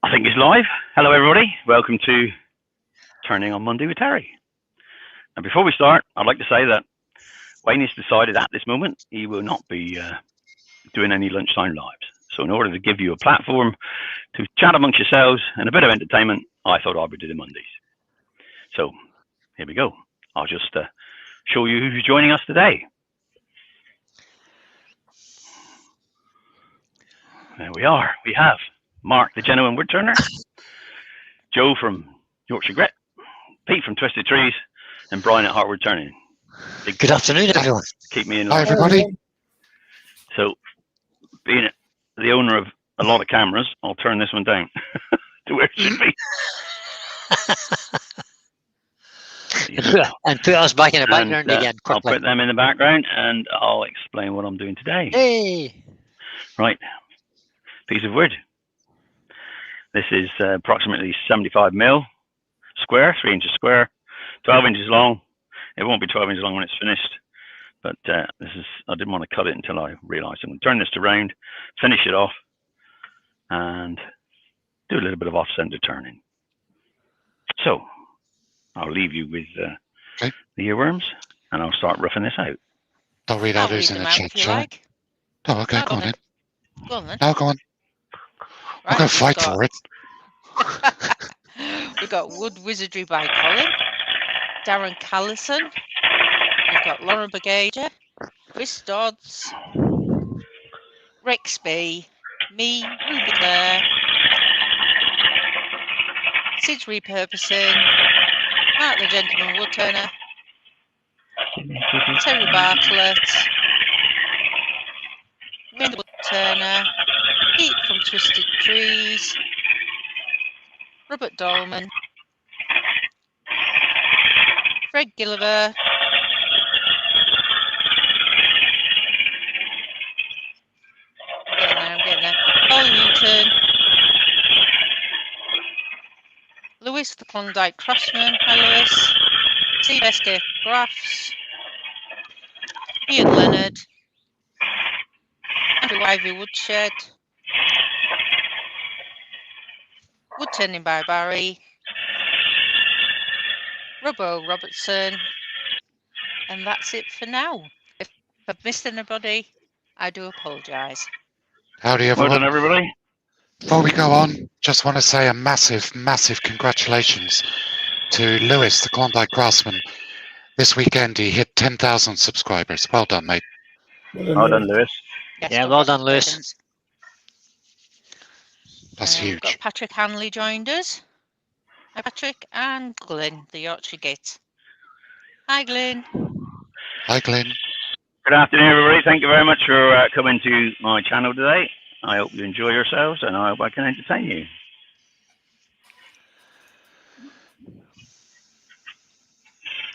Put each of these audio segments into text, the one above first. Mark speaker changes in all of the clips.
Speaker 1: I think it's live. Hello, everybody. Welcome to Turning on Monday with Terry. And before we start, I'd like to say that Wayne has decided at this moment he will not be doing any lunchtime lives. So in order to give you a platform to chat amongst yourselves and a bit of entertainment, I thought I would do the Mondays. So here we go. I'll just show you who's joining us today. There we are. We have Mark, the genuine woodturner, Joe from Yorkshire Grit, Pete from Twisted Trees, and Brian at Heart Woodturning.
Speaker 2: Good afternoon, everyone.
Speaker 1: Keep me in
Speaker 3: Hi,
Speaker 1: line.
Speaker 3: everybody.
Speaker 1: So, being the owner of a lot of cameras, I'll turn this one down to where it should be.
Speaker 2: And put us back in the background again,
Speaker 1: I'll
Speaker 2: quickly.
Speaker 1: put them in the background and I'll explain what I'm doing today.
Speaker 2: Hey!
Speaker 1: Right, piece of wood. This is approximately 75 mil square, 3 inches square, 12 inches long. It won't be 12 inches long when it's finished, but I didn't want to cut it until I realized I'm going to turn this to round, finish it off, and do a little bit of off-center turning. So I'll leave you with
Speaker 3: Okay.
Speaker 1: the earworms, and I'll start roughing this out.
Speaker 3: I'll read out who's in the chat, shall I? Oh, okay, go on then.
Speaker 4: Go on then.
Speaker 3: No, go on. I'm going to fight for it.
Speaker 4: We've got Wood Wizardry by Colin, Darren Callison, we've got Lauren Bagager, Chris Dodds, Rex B, me, Ruby Claire, Sid's Repurposing, Mark the Gentleman Woodturner, Terry Bartlett, Minda Woodturner, Pete from Twisted Trees, Robert Dolman, Fred Gilliver, I'm getting there, Paul Newton, Lewis the Klondike Craftsman, hi Lewis, Steve Esker Graphs, Ian Leonard, Andrew Ivy Woodshed, Woodturning by Barry, Robbo Robertson, and that's it for now. If I've missed anybody, I do apologise.
Speaker 3: Howdy,
Speaker 1: Well
Speaker 3: everyone.
Speaker 1: done, everybody.
Speaker 3: Before we go on, just want to say a massive, massive congratulations to Lewis, the Klondike Craftsman. This weekend, he hit 10,000 subscribers. Well done, mate.
Speaker 1: Well done, Lewis.
Speaker 4: Yes,
Speaker 2: Yeah, well done, Lewis.
Speaker 4: congratulations.
Speaker 3: That's
Speaker 4: We've got
Speaker 3: huge.
Speaker 4: Patrick Hanley joined us. Hi, Patrick, and Glyn, the Yorkshire Git. Hi, Glyn.
Speaker 3: Hi, Glenn.
Speaker 1: Good afternoon, everybody. Thank you very much for coming to my channel today. I hope you enjoy yourselves, and I hope I can entertain you.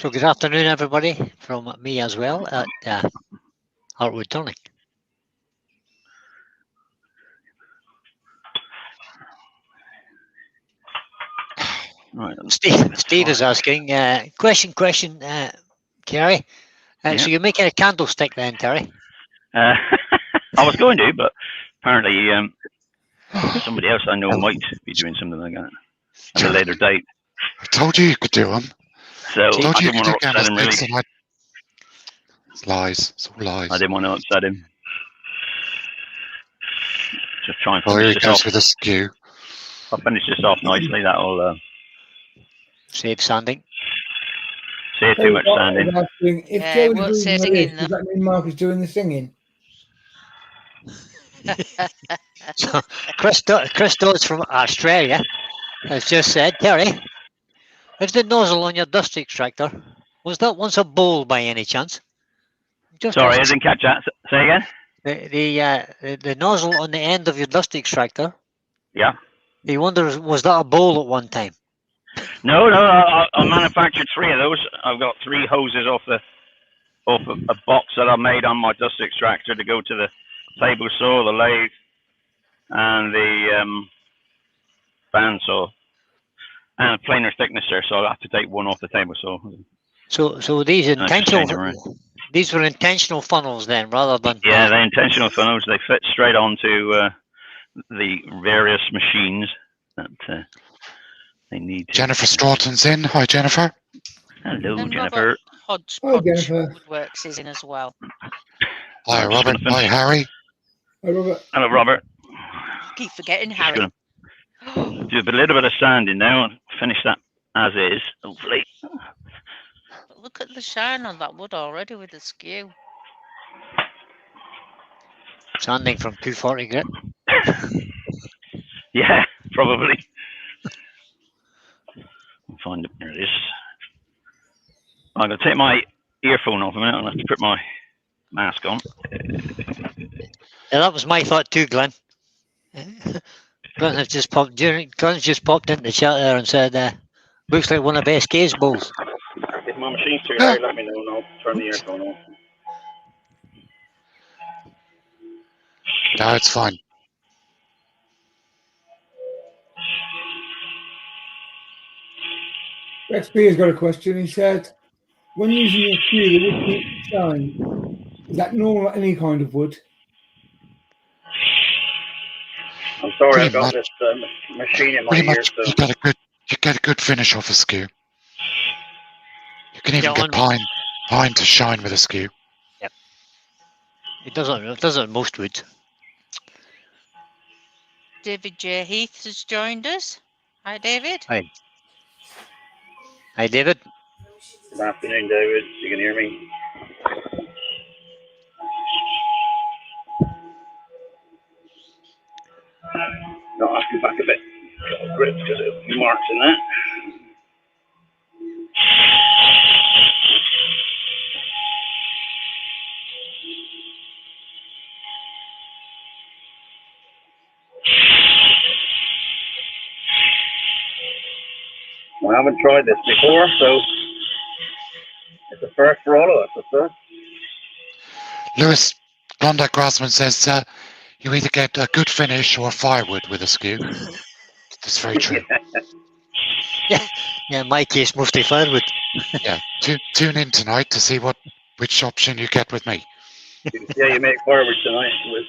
Speaker 2: So good afternoon, everybody, from me as well at Heart Woodturning.
Speaker 1: Right.
Speaker 2: Steve is asking, question, Terry.
Speaker 1: Yeah.
Speaker 2: So you're making a candlestick then, Terry?
Speaker 1: I was going to, but apparently somebody else I know might be doing something like that at a later date.
Speaker 3: I told you you could do them.
Speaker 1: So
Speaker 3: I
Speaker 1: I
Speaker 3: told you
Speaker 1: didn't
Speaker 3: you
Speaker 1: want
Speaker 3: could
Speaker 1: to
Speaker 3: do
Speaker 1: upset him, really.
Speaker 3: candlesticks. It's lies. It's all lies.
Speaker 1: I didn't want to upset him. Just try and
Speaker 3: Oh, here
Speaker 1: finish
Speaker 3: he
Speaker 1: this off.
Speaker 3: goes with a skew.
Speaker 1: I'll finish this off nicely. That'll
Speaker 2: Save sanding.
Speaker 1: save too much sanding.
Speaker 5: If
Speaker 4: Yeah,
Speaker 5: Joe's
Speaker 4: won't
Speaker 5: doing
Speaker 4: say
Speaker 5: the
Speaker 4: singing,
Speaker 5: list, does that mean Mark is doing the singing?
Speaker 2: So Chris Dodds from Australia has just said, Terry, is the nozzle on your dust extractor, was that once a bowl by any chance? Just
Speaker 1: Sorry, I
Speaker 2: asking.
Speaker 1: didn't catch that. Say again?
Speaker 2: The nozzle on the end of your dust extractor,
Speaker 1: Yeah.
Speaker 2: he wonders, was that a bowl at one time?
Speaker 1: No, I manufactured 3 of those. I've got 3 hoses off a box that I made on my dust extractor to go to the table saw, the lathe, and the bandsaw, and a planer thicknesser. So I'll have to take one off the table saw.
Speaker 2: So these
Speaker 1: I just change them
Speaker 2: intentional,
Speaker 1: around.
Speaker 2: these were intentional funnels then, rather than
Speaker 1: Yeah, they're intentional funnels. They fit straight onto the various machines that they need to.
Speaker 3: Jennifer Stratton's in. Hi, Jennifer.
Speaker 1: Hello,
Speaker 4: And
Speaker 1: Jennifer.
Speaker 4: Robert
Speaker 5: Hi,
Speaker 4: Hodgepodge
Speaker 5: Jennifer.
Speaker 4: Woodworks is in as well.
Speaker 3: Hi,
Speaker 1: I'm just
Speaker 3: Robert.
Speaker 1: gonna
Speaker 3: Hi,
Speaker 1: finish.
Speaker 3: Harry.
Speaker 5: Hi, Robert.
Speaker 1: Hello, Robert.
Speaker 4: I keep forgetting
Speaker 1: Just
Speaker 4: Harry.
Speaker 1: gonna do a little bit of sanding now and finish that as is, hopefully.
Speaker 4: But look at the shine on that wood already with the skew.
Speaker 2: Sanding from 240 grit.
Speaker 1: Yeah, probably. I'll find it. There it is. I'm going to take my earphone off a minute. I'll have to put my mask on.
Speaker 2: Yeah, that was my thought too, Glenn. Glenn has just popped. Glenn's just popped into the chat there and said, "Looks like one of SK's bowls."
Speaker 1: If my machine's too
Speaker 3: loud,
Speaker 1: let me know and I'll turn the earphone off.
Speaker 3: No, it's fine.
Speaker 5: XP has got a question. He said, when using your skew, the wood keeps shine. Is that normal at any kind of wood?
Speaker 1: I'm sorry,
Speaker 3: Pretty
Speaker 1: I've got
Speaker 3: much.
Speaker 1: this machine in my
Speaker 3: Pretty
Speaker 1: ear,
Speaker 3: much,
Speaker 1: so
Speaker 3: you get a good finish off a skew. You can even
Speaker 2: Yeah,
Speaker 3: get pine to shine with a skew.
Speaker 2: It does it on most woods.
Speaker 4: David J. Heath has joined us. Hi, David.
Speaker 2: Hi, David.
Speaker 1: good afternoon, David. You can hear me? No, I'll go back a bit. Grip, because there's a few marks in that. I haven't tried this before, so it's a first for all of us, I suppose.
Speaker 3: Lewis, Klondike Grassman says you either get a good finish or firewood with a skew. That's very true.
Speaker 2: Yeah, in my case, mostly firewood.
Speaker 3: Yeah, tune in tonight to see which option you get with me.
Speaker 1: Yeah, you make firewood tonight with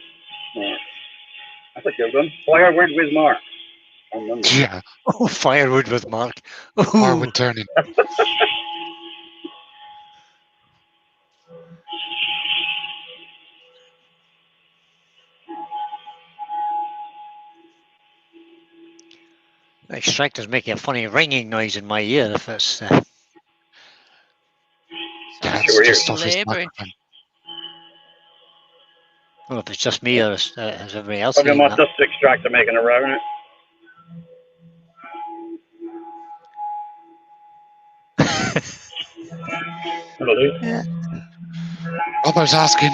Speaker 1: Mark. That's a good one. Firewood with Mark on Monday.
Speaker 3: Yeah,
Speaker 2: Oh, firewood with Mark.
Speaker 3: firewood
Speaker 2: Oh,
Speaker 3: turning.
Speaker 2: the extractor's making a funny ringing noise in my ear. If it's
Speaker 3: Yeah,
Speaker 4: Sounds
Speaker 3: it's
Speaker 1: Sure
Speaker 4: like
Speaker 3: just
Speaker 4: it's
Speaker 3: off his
Speaker 4: labouring.
Speaker 3: microphone.
Speaker 2: well, if it's just me or is everybody else
Speaker 1: Probably
Speaker 2: hearing
Speaker 1: my
Speaker 2: that?
Speaker 1: dust extractor making a row in it. That'll do.
Speaker 2: Yeah.
Speaker 3: Robo's asking,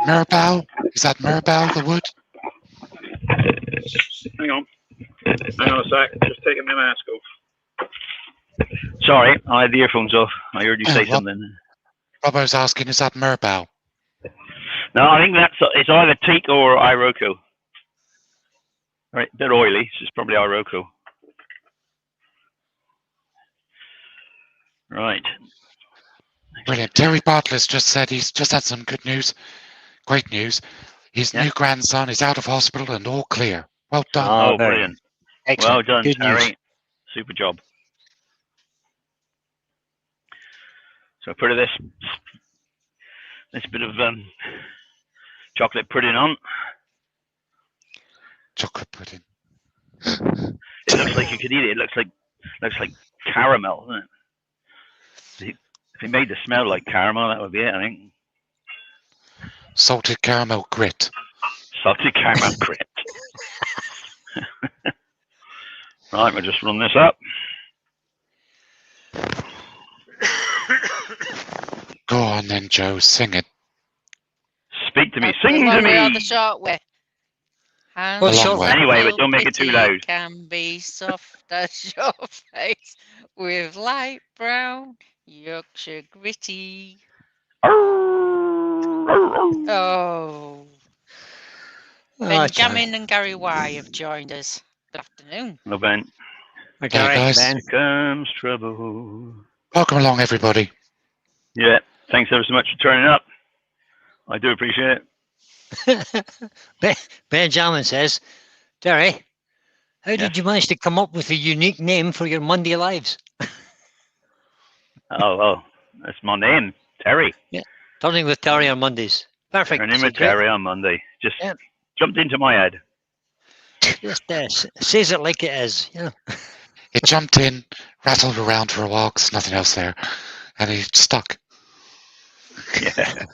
Speaker 3: Mirabelle? Is that Mirabelle, the wood?
Speaker 1: Hang on. Hang on a sec. Just taking my mask off. Sorry, I had the earphones off. I heard you say something.
Speaker 3: Robo's asking, is that Mirabelle?
Speaker 1: No, I think it's either teak or Iroko. Right, they're oily, so it's probably Iroko. Right.
Speaker 3: Brilliant. Terry Bartlett's just said he's just had some good news. Great news. His new grandson is out of hospital and all clear. Well done.
Speaker 2: Oh,
Speaker 1: Brilliant.
Speaker 2: Excellent.
Speaker 1: Well done,
Speaker 2: Good news.
Speaker 1: Terry. Super job. So put this bit of chocolate pudding on.
Speaker 3: Chocolate pudding.
Speaker 1: It looks like you could eat it. It looks like caramel, doesn't it? If it made the smell like caramel, that would be it, I think.
Speaker 3: Salted caramel grit.
Speaker 1: Salted caramel grit. Right, we'll just run this up.
Speaker 3: Go on then, Joe. Sing it.
Speaker 1: Speak to me.
Speaker 4: The
Speaker 1: Sing to
Speaker 4: long way or
Speaker 1: me.
Speaker 4: the short way? Hands
Speaker 2: Well,
Speaker 3: short way.
Speaker 1: Anyway, but don't make it too loud.
Speaker 4: Can be soft as your face with light brown Yorkshire gritty. Oh. Benjamin and Gary Y have joined us. Good afternoon.
Speaker 1: Hello, Ben.
Speaker 2: Hey,
Speaker 3: guys.
Speaker 2: Ben.
Speaker 1: Here comes trouble.
Speaker 3: Welcome along, everybody.
Speaker 1: Yeah, thanks ever so much for turning up. I do appreciate it.
Speaker 2: Benjamin says, Terry, How did you manage to come up with a unique name for your Monday lives?
Speaker 1: Oh, that's my name, Terry.
Speaker 2: Turning with Terry on Mondays. Perfect.
Speaker 1: Turning
Speaker 2: It's
Speaker 1: with
Speaker 2: a great-
Speaker 1: Terry on Monday. Just
Speaker 2: Yeah.
Speaker 1: jumped into my head.
Speaker 2: Just says it like it is. You know?
Speaker 3: It jumped in, rattled around for a while 'cause nothing else there, and he stuck.
Speaker 1: Yeah.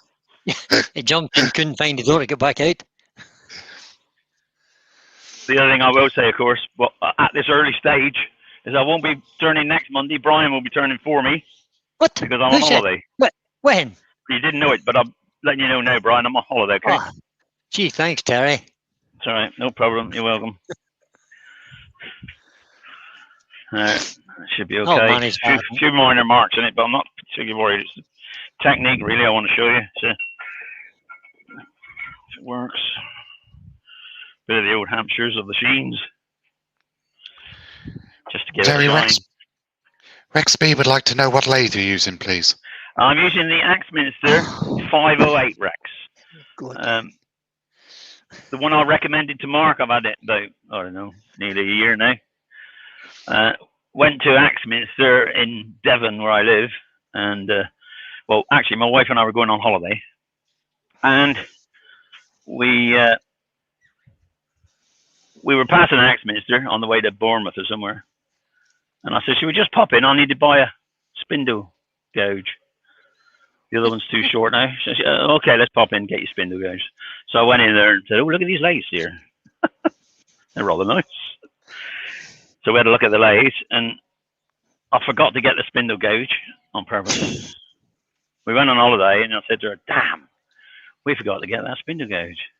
Speaker 2: It jumped in, couldn't find the door to get back out.
Speaker 1: The other thing I will say, of course, well, at this early stage, is I won't be turning next Monday. Brian will be turning for me
Speaker 2: What?
Speaker 1: because I'm
Speaker 2: Who
Speaker 1: on
Speaker 2: said-
Speaker 1: holiday.
Speaker 2: When?
Speaker 1: You didn't know it, but I'm letting you know now, Brian. I'm on holiday, okay?
Speaker 2: Oh, gee, thanks, Terry.
Speaker 1: It's all right. No problem. You're welcome. Should be
Speaker 2: Oh,
Speaker 1: okay.
Speaker 2: man, it's bad.
Speaker 1: few minor marks in it, but I'm not particularly worried. It's the technique, really, I want to show you. So, if it works. Bit of the old Hampshires of the Sheens. Just to give
Speaker 3: Terry,
Speaker 1: it a shine.
Speaker 3: Rex B would like to know what lathe you're using, please.
Speaker 1: I'm using the Axminster 508 Rex.
Speaker 2: Good.
Speaker 1: The one I recommended to Mark, I've had it about, I don't know, nearly a year now. Went to Axminster in Devon, where I live, and well, actually, my wife and I were going on holiday, and we were passing Axminster on the way to Bournemouth or somewhere, and I said, "Should we just pop in? I need to buy a spindle gouge. The other one's too short now." She said, "Okay, let's pop in and get your spindle gouge." So I went in there and said, "Oh, look at these lathes here. They're rather nice." So we had a look at the lathes, and I forgot to get the spindle gouge on purpose. We went on holiday, and I said to her, "Damn, we forgot to get that spindle gouge."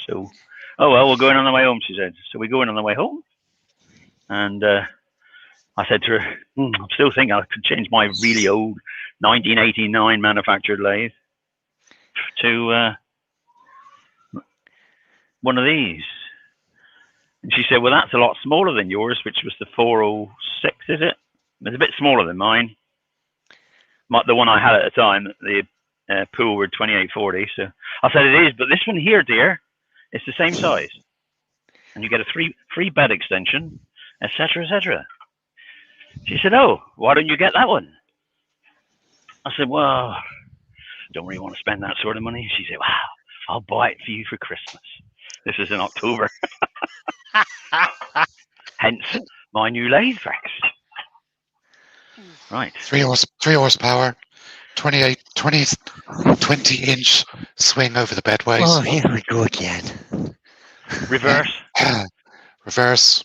Speaker 1: So, "Oh well, we're going on the way home," she said. So we go in on the way home, and I said to her, "I'm still thinking I could change my really old 1989 manufactured lathe to one of these." And she said, "Well, that's a lot smaller than yours, which was the 406, is it? It's a bit smaller than mine. The one I had at the time, the Poolwood 2840. So I said, "It is, but this one here, dear, it's the same size. And you get a free bed extension, etc., etc." She said, "Oh, why don't you get that one?" I said, "Well, don't really want to spend that sort of money." She said, "Wow, I'll buy it for you for Christmas." This is in October. Hence my new lathe, Rex. Right.
Speaker 3: 3 horsepower, 20-inch swing over the bedways.
Speaker 2: Oh, here we go again.
Speaker 1: Reverse.
Speaker 3: Reverse,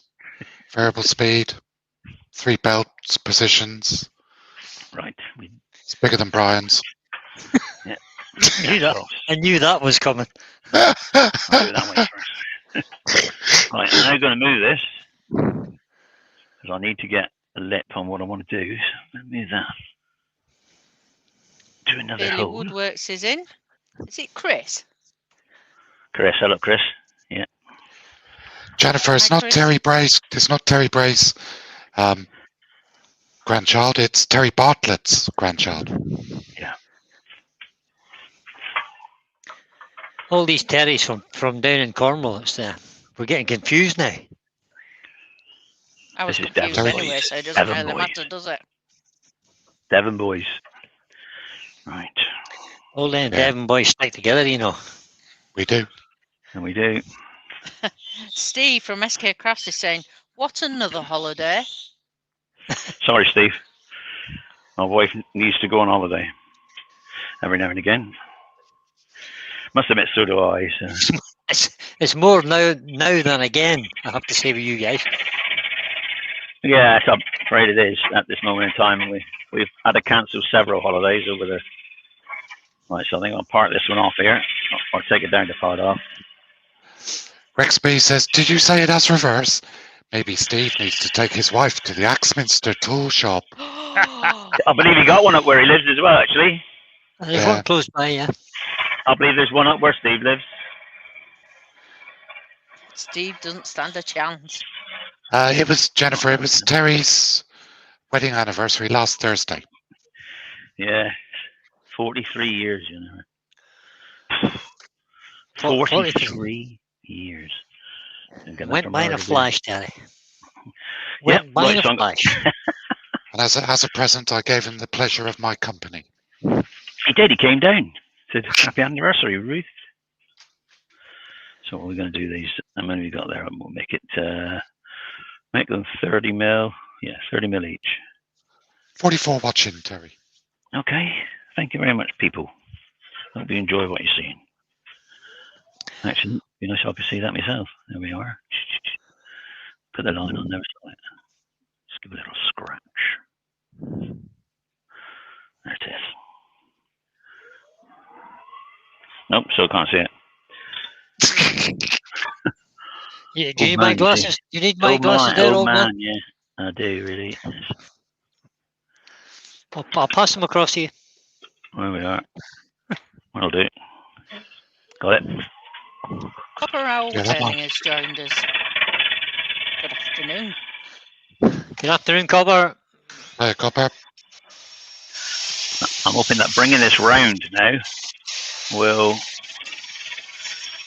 Speaker 3: variable speed, 3 belt positions.
Speaker 1: Right.
Speaker 3: It's bigger than Brian's.
Speaker 2: I knew that was coming.
Speaker 1: I'll do it that way first. Right, I'm now going to move this because I need to get a lip on what I want to do. So let me move that. Do another
Speaker 4: Billy
Speaker 1: hole.
Speaker 4: Woodworks is in. Is it Chris?
Speaker 1: Chris, hello, Chris. Yeah.
Speaker 3: Jennifer, it's
Speaker 4: Hi,
Speaker 3: not
Speaker 4: Chris.
Speaker 3: Terry Bray's. It's not Terry Bray's grandchild. It's Terry Bartlett's grandchild.
Speaker 1: Yeah.
Speaker 2: All these Terrys from down in Cornwall. We're getting confused now.
Speaker 4: I was
Speaker 1: This is
Speaker 4: confused
Speaker 3: Devon
Speaker 4: anyway,
Speaker 1: boys.
Speaker 4: so it doesn't
Speaker 1: Devon
Speaker 4: really
Speaker 1: boys.
Speaker 4: matter, does it?
Speaker 1: Devon boys. Right.
Speaker 2: All them
Speaker 3: Yeah.
Speaker 2: Devon boys stick together, you know.
Speaker 3: We do.
Speaker 1: And we do.
Speaker 4: Steve from SK Crafts is saying, "What another holiday?"
Speaker 1: Sorry, Steve. My wife needs to go on holiday every now and again. Must admit, so do I. So.
Speaker 2: It's more now than again, I have to say with you guys.
Speaker 1: Yeah, I'm afraid it is at this moment in time. We've had to cancel several holidays over the. Right, so I think I'll park this one off here. I'll take it down to part off.
Speaker 3: Rex B says, "Did you say it as reverse? Maybe Steve needs to take his wife to the Axminster tool shop."
Speaker 1: I believe he got one up where he lives as well, actually.
Speaker 2: There's
Speaker 3: Yeah.
Speaker 2: one close by, yeah.
Speaker 1: I believe there's one up where Steve lives.
Speaker 4: Steve doesn't stand a chance.
Speaker 3: It was Jennifer. It was Terry's wedding anniversary last Thursday.
Speaker 1: Yeah. 43 years, you know.
Speaker 2: 43.
Speaker 1: 43 years.
Speaker 2: Went by in a flash, Terry. went by in a
Speaker 1: right, so
Speaker 2: flash.
Speaker 3: And as a present, I gave him the pleasure of my company.
Speaker 1: he did. He came down. Said, "Happy anniversary, Ruth." So we're going to do these. How many we got there? We'll make them 30 mil. Yeah, 30 mil each.
Speaker 3: 44 watching, Terry.
Speaker 1: Okay. Thank you very much, people. Hope you enjoy what you're seeing. Actually, it'd be nice if I could see that myself. There we are. Put the line on there. Just give a little scratch. There it is. Nope, still can't see it.
Speaker 2: Yeah, do you need my glasses? You need my glasses there, old man?
Speaker 1: Yeah, I do, really.
Speaker 2: I'll pass them across to you.
Speaker 1: There we are. That'll do. Got it.
Speaker 4: Copper Owl Woodturning has joined us. Good afternoon.
Speaker 2: Good afternoon, Copper.
Speaker 3: Hi, Copper.
Speaker 1: I'm hoping that bringing this round now will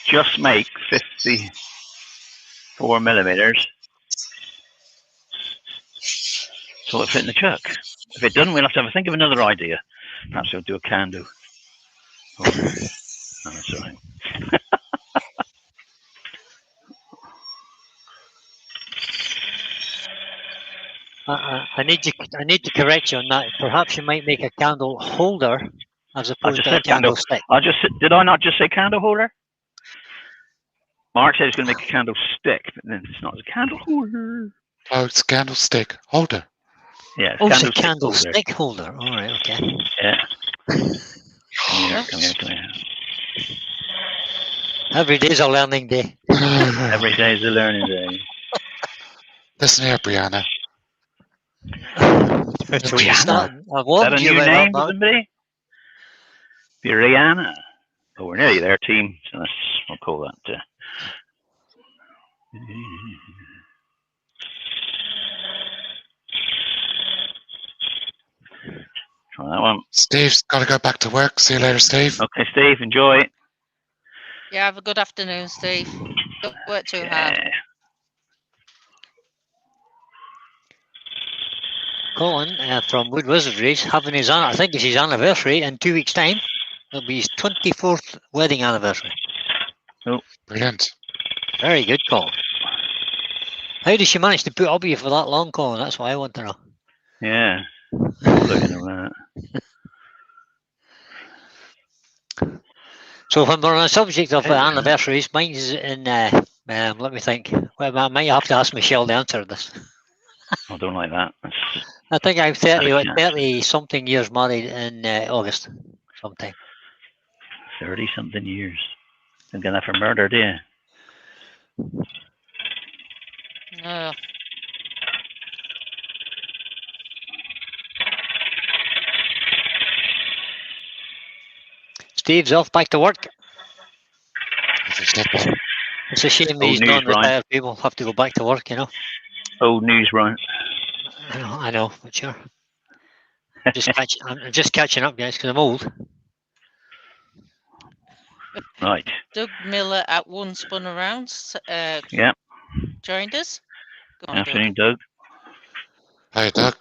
Speaker 1: just make 54 millimeters. So it'll fit in the chuck. If it doesn't, we'll have to think of another idea. Perhaps we'll do a candle. Oh, that's all right.
Speaker 2: I need to correct you on that. Perhaps you might make a candle holder as opposed to a candlestick.
Speaker 1: Did I not just say candle holder? Mark said he's going to make a candlestick, but then it's not a candle holder.
Speaker 3: Oh, it's a candlestick holder.
Speaker 1: Yeah,
Speaker 2: it's a candlestick holder. All right, okay.
Speaker 1: Yeah. Come here.
Speaker 2: Every day's a learning day.
Speaker 1: Every day is a learning day.
Speaker 3: Listen here, Brianna.
Speaker 1: Brianna? Is that a new name for somebody? Brianna. Oh, we're nearly there, team. So we'll call that. Try that one.
Speaker 3: Steve's got to go back to work. See you later, Steve.
Speaker 1: Okay, Steve, enjoy.
Speaker 4: Yeah, have a good afternoon, Steve. Don't work too hard.
Speaker 2: Colin from Wood Wizardries having his, I think it's his anniversary in 2 weeks' time. It'll be his 24th wedding anniversary.
Speaker 3: Oh, brilliant.
Speaker 2: Very good, Colin. How did she manage to put up with you for that long, Colin? That's what I want to know.
Speaker 1: Yeah. Looking at that.
Speaker 2: So when we're on the subject of anniversaries, mine's in, let me think. Well, I might have to ask Michelle to answer this.
Speaker 1: I don't like that.
Speaker 2: I think I'm 30 something years married in August sometime.
Speaker 1: 30 something years. Don't get that for murder, do you?
Speaker 4: No.
Speaker 2: Steve's off back to work. It's a shame these non-retired people have to go back to work, you know.
Speaker 1: Old news, Ryan.
Speaker 2: I know, but sure. I'm just catching up, guys, because I'm old.
Speaker 1: Right.
Speaker 4: Doug Miller at One Spun Around.
Speaker 1: Yeah.
Speaker 4: Joined us.
Speaker 1: Good afternoon, Doug.
Speaker 3: Hi, Doug.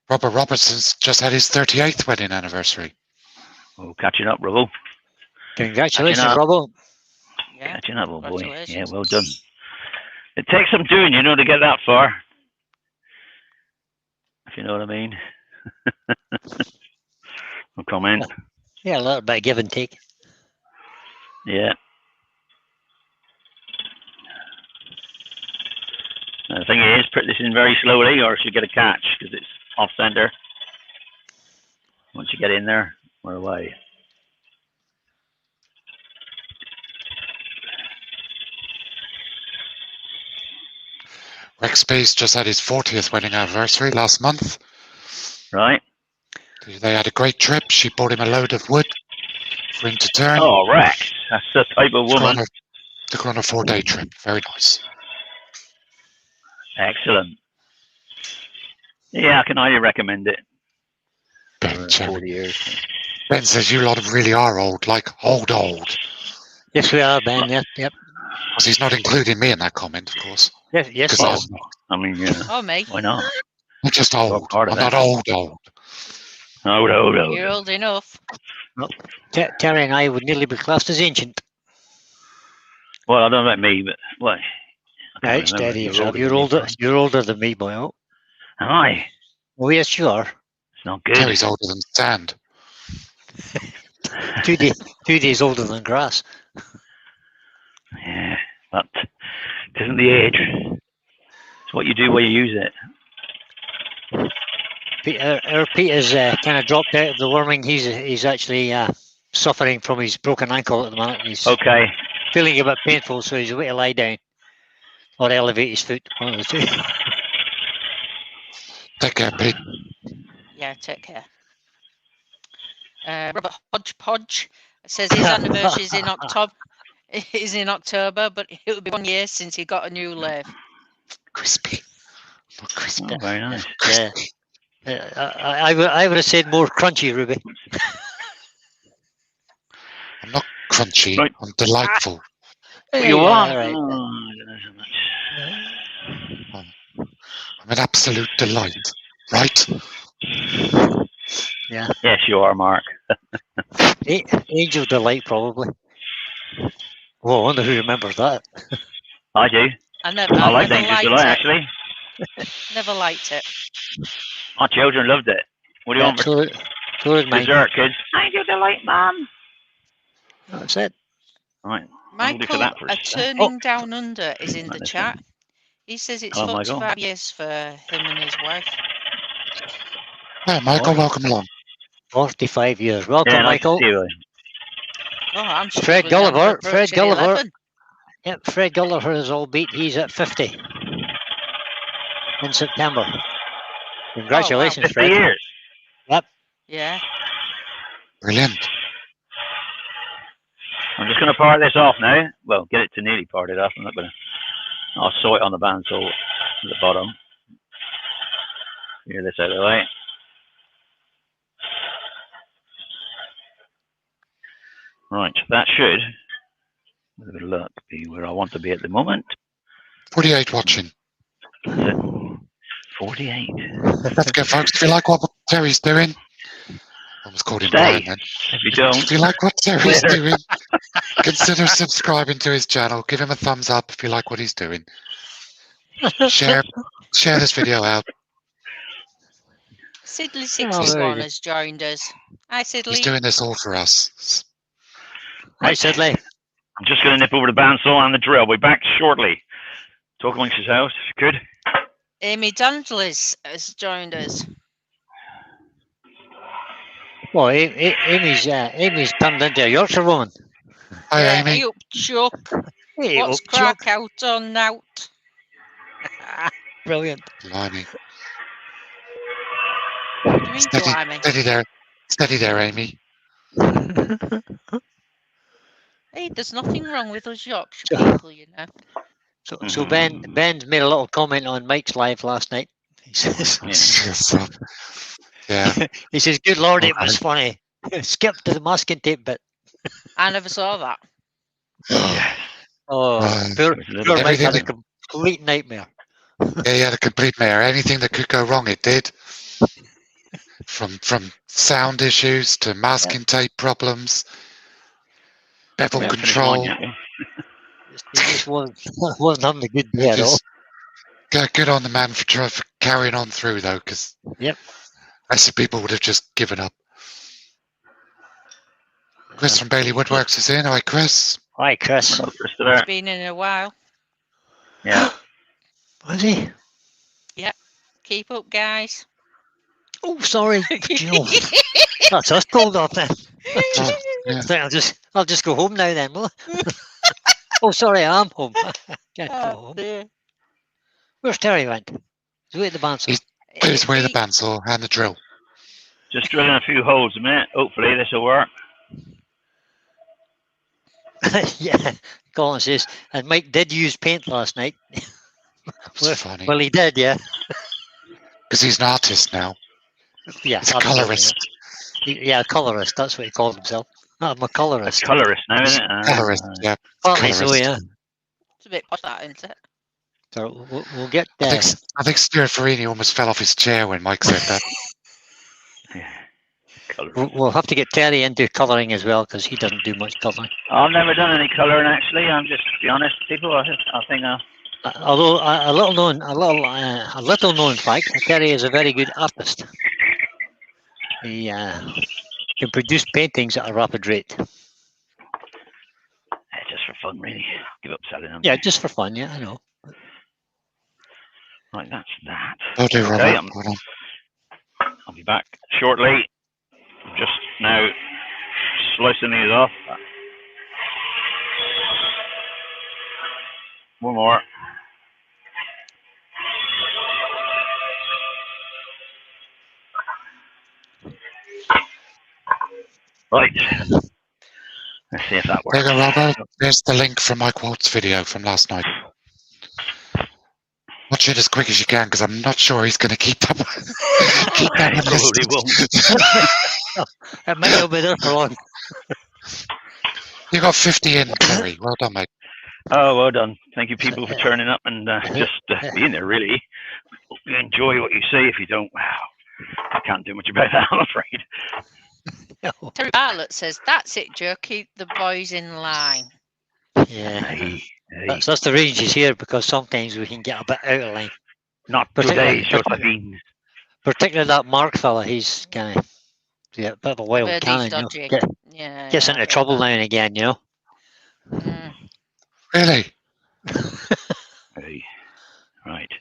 Speaker 3: Robert Robertson's just had his 38th wedding anniversary.
Speaker 1: Oh, catching up, Rubble.
Speaker 2: Congratulations, Rubble.
Speaker 4: Yeah.
Speaker 1: Catching up, old boy. Yeah, well done. It takes some doing, you know, to get that far. If you know what I mean. No comment.
Speaker 2: Yeah, a little bit of give and take.
Speaker 1: Yeah. The thing is, put this in very slowly or else you get a catch because it's off center. Once you get in there, we're away.
Speaker 3: Rex Space just had his 40th wedding anniversary last month.
Speaker 1: Right.
Speaker 3: They had a great trip. She bought him a load of wood for him to turn.
Speaker 1: Oh, Rex. That's the type of woman.
Speaker 3: Took her on a 4-day trip. Very nice.
Speaker 1: Excellent. Yeah, I can highly recommend it.
Speaker 3: Ben,
Speaker 1: 40 years.
Speaker 3: Ben says you lot really are old, like old.
Speaker 2: Yes, we are, Ben. Yep.
Speaker 3: Because he's not including me in that comment, of course.
Speaker 2: Yes,
Speaker 3: Because
Speaker 2: yes.
Speaker 1: I mean,
Speaker 4: Oh, me.
Speaker 1: why not?
Speaker 3: I'm just old.
Speaker 1: part of
Speaker 3: I'm not
Speaker 1: that.
Speaker 3: old.
Speaker 4: You're old enough.
Speaker 2: Terry and I would nearly be classed as ancient.
Speaker 1: Well, I don't know about me, but what? I can't
Speaker 2: Right,
Speaker 1: remember.
Speaker 2: steady
Speaker 1: You're
Speaker 2: yourself.
Speaker 1: older
Speaker 2: You're
Speaker 1: than me,
Speaker 2: older.
Speaker 1: Brian.
Speaker 2: You're older than me, boy. Oh,
Speaker 1: Am I?
Speaker 2: oh yes, you are.
Speaker 1: It's not good.
Speaker 3: Terry's older than sand.
Speaker 2: 2 days. 2 days older than grass.
Speaker 1: Yeah, but it isn't the age. It's what you do where you use it.
Speaker 2: Peter's kind of dropped out of the worming. He's actually suffering from his broken ankle at the moment. He's
Speaker 1: Okay.
Speaker 2: feeling a bit painful, so he's a way to lie down or elevate his foot. One of the two.
Speaker 3: Take care, Pete.
Speaker 4: Yeah, take care. Robert Hodgepodge says his anniversary is in October. Is in October, but it will be 1 year since he got a new lathe.
Speaker 3: Crispy. More crispy.
Speaker 1: Oh, very nice.
Speaker 2: Yeah. I would have said more crunchy, Ruby.
Speaker 3: I'm not crunchy.
Speaker 1: Right.
Speaker 3: I'm delightful.
Speaker 1: You
Speaker 2: Yeah,
Speaker 1: are?
Speaker 2: right.
Speaker 1: Oh, I don't know so much.
Speaker 3: I'm an absolute delight. Right?
Speaker 2: Yeah.
Speaker 1: Yes, you are, Mark.
Speaker 2: Angel Delight, probably. Oh, I wonder who remembers that.
Speaker 1: I do.
Speaker 4: I never
Speaker 1: I
Speaker 4: never
Speaker 1: like Angel
Speaker 4: liked
Speaker 1: Delight,
Speaker 4: it.
Speaker 1: actually.
Speaker 4: Never liked it.
Speaker 1: My children loved it. What do you
Speaker 2: Yeah,
Speaker 1: want for
Speaker 2: so did mine.
Speaker 1: dessert, kids? Angel Delight, Mum.
Speaker 2: That's it.
Speaker 1: Right. I'll do for
Speaker 4: Michael,
Speaker 1: that for
Speaker 4: a
Speaker 1: a
Speaker 4: turning down under is in
Speaker 1: Right,
Speaker 4: the
Speaker 1: this
Speaker 4: chat. He says it's
Speaker 1: Hello, Michael.
Speaker 4: 45 years for him and his wife.
Speaker 3: Hey, Michael,
Speaker 1: What?
Speaker 3: welcome along.
Speaker 2: 45 years. Welcome,
Speaker 1: Yeah, nice
Speaker 2: Michael.
Speaker 1: to see you.
Speaker 4: Oh, I'm
Speaker 2: Fred
Speaker 4: struggling on
Speaker 2: Gulliver.
Speaker 4: for
Speaker 2: Fred
Speaker 4: approaching
Speaker 2: Gulliver.
Speaker 4: 11.
Speaker 2: Yep, Fred Gulliver is all beat. He's at 50 in September. Congratulations,
Speaker 1: 50
Speaker 2: Fred.
Speaker 1: years.
Speaker 4: Yeah.
Speaker 3: Brilliant.
Speaker 1: I'm just going to part this off now. Well, get it to nearly parted off. I'm not going to. I'll saw it on the bandsaw at the bottom. Clear this out of the way. Right, that should, with a bit of luck, be where I want to be at the moment.
Speaker 3: 48 watching.
Speaker 1: That's it. 48.
Speaker 3: Let's go, folks. If you like what Terry's doing, almost called him
Speaker 1: Stay.
Speaker 3: Brian then.
Speaker 1: If you don't,
Speaker 3: If you like what Terry's
Speaker 1: Later.
Speaker 3: doing, consider subscribing to his channel. Give him a thumbs up if you like what he's doing. Share this video out.
Speaker 4: Sidley61 has joined us. Hi,
Speaker 3: He's
Speaker 4: Sidley.
Speaker 3: doing this all for us.
Speaker 2: Right, Sidley.
Speaker 1: I'm just going to nip over the bandsaw and the drill. We'll be back shortly. Talk amongst yourselves, if you could.
Speaker 4: Amy D'Angelis has joined us.
Speaker 2: Well, Amy's turned into a Yorkshire woman.
Speaker 3: Hi,
Speaker 4: Yeah,
Speaker 3: Amy.
Speaker 4: hey up, Chuck.
Speaker 2: Hey,
Speaker 4: What's
Speaker 2: up, Chuck.
Speaker 4: crack out on out?
Speaker 2: Brilliant.
Speaker 3: Blimey.
Speaker 4: What do you mean,
Speaker 3: Steady,
Speaker 4: blimey?
Speaker 3: steady there. Steady there, Amy.
Speaker 4: Hey, there's nothing wrong with us Yorkshire
Speaker 2: Sure.
Speaker 4: people, you know.
Speaker 2: So Ben's made a little comment on Mike's live last night. He says,
Speaker 3: Yeah.
Speaker 2: he says, "Good Lord, it was funny. Skip to the masking tape bit."
Speaker 4: I never saw that.
Speaker 2: Oh, poor Mike had a
Speaker 3: everything-
Speaker 2: complete nightmare.
Speaker 3: Yeah, he had a complete mare. Anything that could go wrong, it did. From sound issues to masking tape problems, bevel
Speaker 1: Yeah,
Speaker 3: control.
Speaker 1: finish mine,
Speaker 2: He just wasn't having a good day at all.
Speaker 3: Good on the man for carrying on through, though, because
Speaker 2: Yep.
Speaker 3: rest of people would have just given up. Chris from Bailey Woodworks is in. Hi, Chris.
Speaker 2: Hi, Chris.
Speaker 1: Hello, Christopher.
Speaker 4: It's been in a while.
Speaker 1: Yeah.
Speaker 2: Was he?
Speaker 4: Keep up, guys.
Speaker 2: Oh, sorry. Jill. That's us pulled off then.
Speaker 3: Yeah.
Speaker 2: I think I'll just go home now then. Will I? Oh, sorry, I'm home. Can't go
Speaker 4: Oh,
Speaker 2: home.
Speaker 4: dear.
Speaker 2: Where's Terry went? He's away at the bandsaw.
Speaker 3: Here's where the bandsaw and the drill.
Speaker 1: Just drilling a few holes a minute. Hopefully this will work.
Speaker 2: Yeah, Colin says, and Mike did use paint last night.
Speaker 3: It's funny.
Speaker 2: Well, he did, yeah.
Speaker 3: Because he's an artist now.
Speaker 2: Yeah,
Speaker 3: He's a
Speaker 2: absolutely.
Speaker 3: colorist.
Speaker 2: Yeah, colorist. That's what he called himself. I'm a
Speaker 1: A
Speaker 2: colorist.
Speaker 1: colorist now, isn't it?
Speaker 3: Colorist, yeah.
Speaker 2: Partly so,
Speaker 3: colorist.
Speaker 2: yeah.
Speaker 4: It's a bit posh, that, isn't it?
Speaker 2: So we'll get.
Speaker 3: I think Stuart Farini almost fell off his chair when Mike said that.
Speaker 1: Yeah. Colour.
Speaker 2: We'll have to get Terry into colouring as well because he doesn't do much colouring.
Speaker 1: I've never done any colouring actually. I'm just, to be honest, people. I think
Speaker 2: Although a little known fact, Terry is a very good artist. He can produce paintings at a rapid rate.
Speaker 1: just for fun, really. Give up selling them.
Speaker 2: Yeah, just for fun. Yeah, I know.
Speaker 1: Right, that's that.
Speaker 3: Oh, do
Speaker 1: Okay,
Speaker 3: Robert. Hold on.
Speaker 1: I'll be back shortly. Just now slicing these off. One more. Right. Let's see if that
Speaker 3: There
Speaker 1: works.
Speaker 3: you go, Robert. There's the link from Mike Walt's video from last night. Watch it as quick as you can, because I'm not sure he's going to keep that one. Keep that one
Speaker 1: Probably
Speaker 3: listed.
Speaker 1: won't.
Speaker 2: It might not be there for long.
Speaker 3: You got 50 in, Terry. Well done, mate.
Speaker 1: Oh, well done. Thank you, people, for turning up and just being there, really. We enjoy what you say. If you don't, wow, I can't do much about that, I'm afraid.
Speaker 2: No.
Speaker 4: Terry Bartlett says, "That's it, Joe. Keep the boys in line."
Speaker 2: Yeah.
Speaker 1: Hey,
Speaker 2: That's the reason she's here, because sometimes we can get a bit out of line.
Speaker 1: not
Speaker 2: Particularly-
Speaker 1: today, Josephine.
Speaker 2: Particularly that Mark fella, he's kind of a bit of a wild
Speaker 4: Heard he's
Speaker 2: cannon. You know?
Speaker 4: dodgy. Yeah.
Speaker 2: Gets
Speaker 4: yeah,
Speaker 2: into
Speaker 4: I get
Speaker 2: trouble
Speaker 4: that.
Speaker 2: now and again, you know.
Speaker 4: Mm.
Speaker 3: Really?
Speaker 1: Hey, right.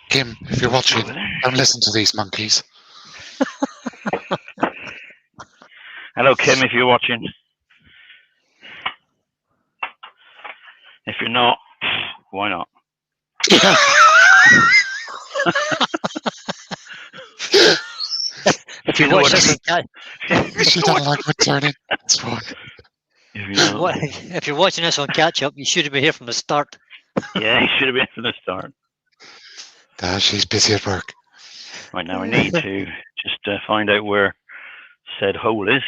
Speaker 3: Kim, if you're watching, don't listen to these monkeys.
Speaker 1: Hello, Kim, if you're watching. If you're not, why not?
Speaker 2: If you
Speaker 1: know
Speaker 2: watch
Speaker 1: what
Speaker 2: this
Speaker 1: I
Speaker 2: on
Speaker 3: She doesn't like Woodturning. That's why.
Speaker 1: If you're not,
Speaker 2: if you're watching this on catch up, you should have been here from the start.
Speaker 1: yeah, you should have been from the start.
Speaker 3: She's busy at work.
Speaker 1: Right now, I need to just find out where said hole is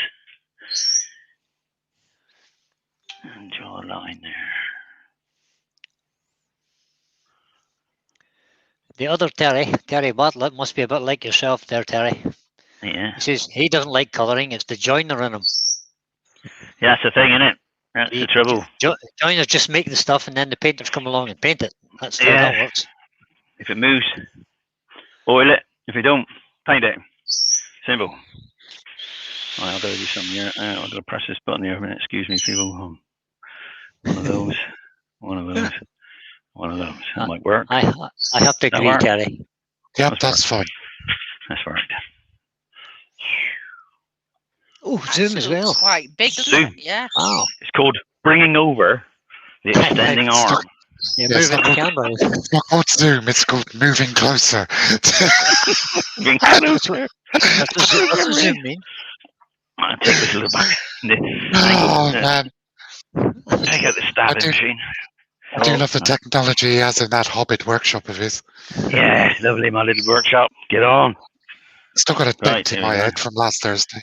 Speaker 1: and draw a line there.
Speaker 2: The other Terry Bartlett, must be a bit like yourself there, Terry.
Speaker 1: Yeah,
Speaker 2: He says he doesn't like colouring, it's the joiner in him.
Speaker 1: yeah, that's the thing, isn't it? That's the trouble.
Speaker 2: Joiners just make the stuff and then the painters come along and paint it. That's how
Speaker 1: Yeah.
Speaker 2: that works.
Speaker 1: If it moves, oil it. If it don't, paint it. Simple. Right, I'll go do something here. I've got to press this button here a minute. Excuse me, people. One of those. One of those. One of those. That might work.
Speaker 2: I have to
Speaker 1: That
Speaker 2: agree,
Speaker 1: work?
Speaker 2: Terry.
Speaker 3: Yep, that's fine.
Speaker 1: That's right.
Speaker 2: Oh, zoom as
Speaker 4: Actually looks
Speaker 2: well.
Speaker 4: quite big, doesn't
Speaker 1: Zoom.
Speaker 4: it? Yeah.
Speaker 2: Wow.
Speaker 1: It's called bringing over the extending arm.
Speaker 2: You're
Speaker 3: Yeah, it's
Speaker 2: moving the
Speaker 3: not
Speaker 2: camera.
Speaker 3: It's not called Zoom, it's called moving closer.
Speaker 1: Being closer.
Speaker 2: That's what zoom means.
Speaker 1: I'll take this a little back.
Speaker 3: Oh, man.
Speaker 1: Take out the stabbing
Speaker 3: do-
Speaker 1: machine.
Speaker 3: I do love the technology he has in that Hobbit workshop of his.
Speaker 1: Yeah, lovely, my little workshop. Get on.
Speaker 3: Still got a dent
Speaker 1: Right,
Speaker 3: in
Speaker 1: here
Speaker 3: my
Speaker 1: we go.
Speaker 3: head from last Thursday.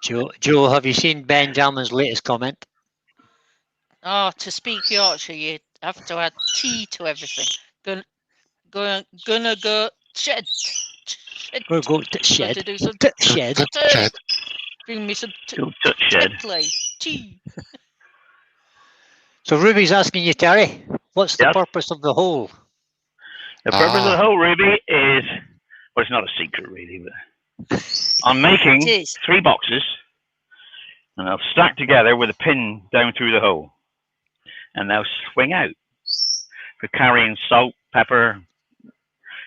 Speaker 2: Joe, have you seen Benjamin's latest comment?
Speaker 4: Oh, to speak Yorkshire, you have to add T to everything. Gonna go shed.
Speaker 2: We'll go to shed.
Speaker 4: To do some
Speaker 2: To shed.
Speaker 3: Good shed.
Speaker 4: bring me some
Speaker 1: Go touch shed.
Speaker 4: T.
Speaker 2: So Ruby's asking you, Terry, what's the
Speaker 1: Yes.
Speaker 2: purpose of the hole?
Speaker 1: The purpose of the whole, Ruby, is, well, it's not a secret, really, but I'm making
Speaker 4: It is.
Speaker 1: 3 boxes, and they'll stack together with a pin down through the hole, and they'll swing out for carrying salt, pepper.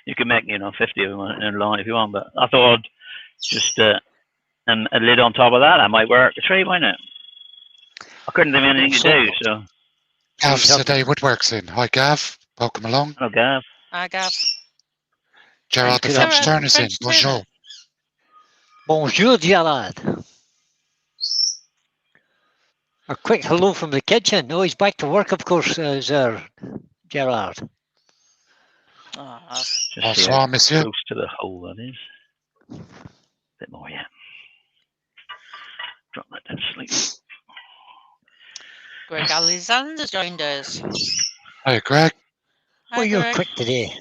Speaker 1: You can make, 50 of them in a line if you want, but I thought I'd just a lid on top of that. That might work. A tray, why not? I couldn't think of anything to do, so.
Speaker 3: Gav today Woodworks in. Hi, Gav. Welcome along.
Speaker 1: Oh, Gav.
Speaker 4: I Gav.
Speaker 3: Gerard the
Speaker 2: Gerard,
Speaker 3: French Turner's in.
Speaker 4: French
Speaker 3: Bonjour.
Speaker 4: Turner.
Speaker 2: Bonjour, Gerard. A quick hello from the kitchen. Oh, he's back to work, of course, Gerard.
Speaker 4: Oh,
Speaker 1: Just see
Speaker 3: Bonsoir,
Speaker 1: how
Speaker 3: monsieur.
Speaker 1: close to the hole that is. A bit more, yeah. Drop that down slightly.
Speaker 4: Greg Alexander's joined us.
Speaker 3: Hi, Greg.
Speaker 4: Hi,
Speaker 2: Well, you're
Speaker 4: Greg.
Speaker 2: quick today.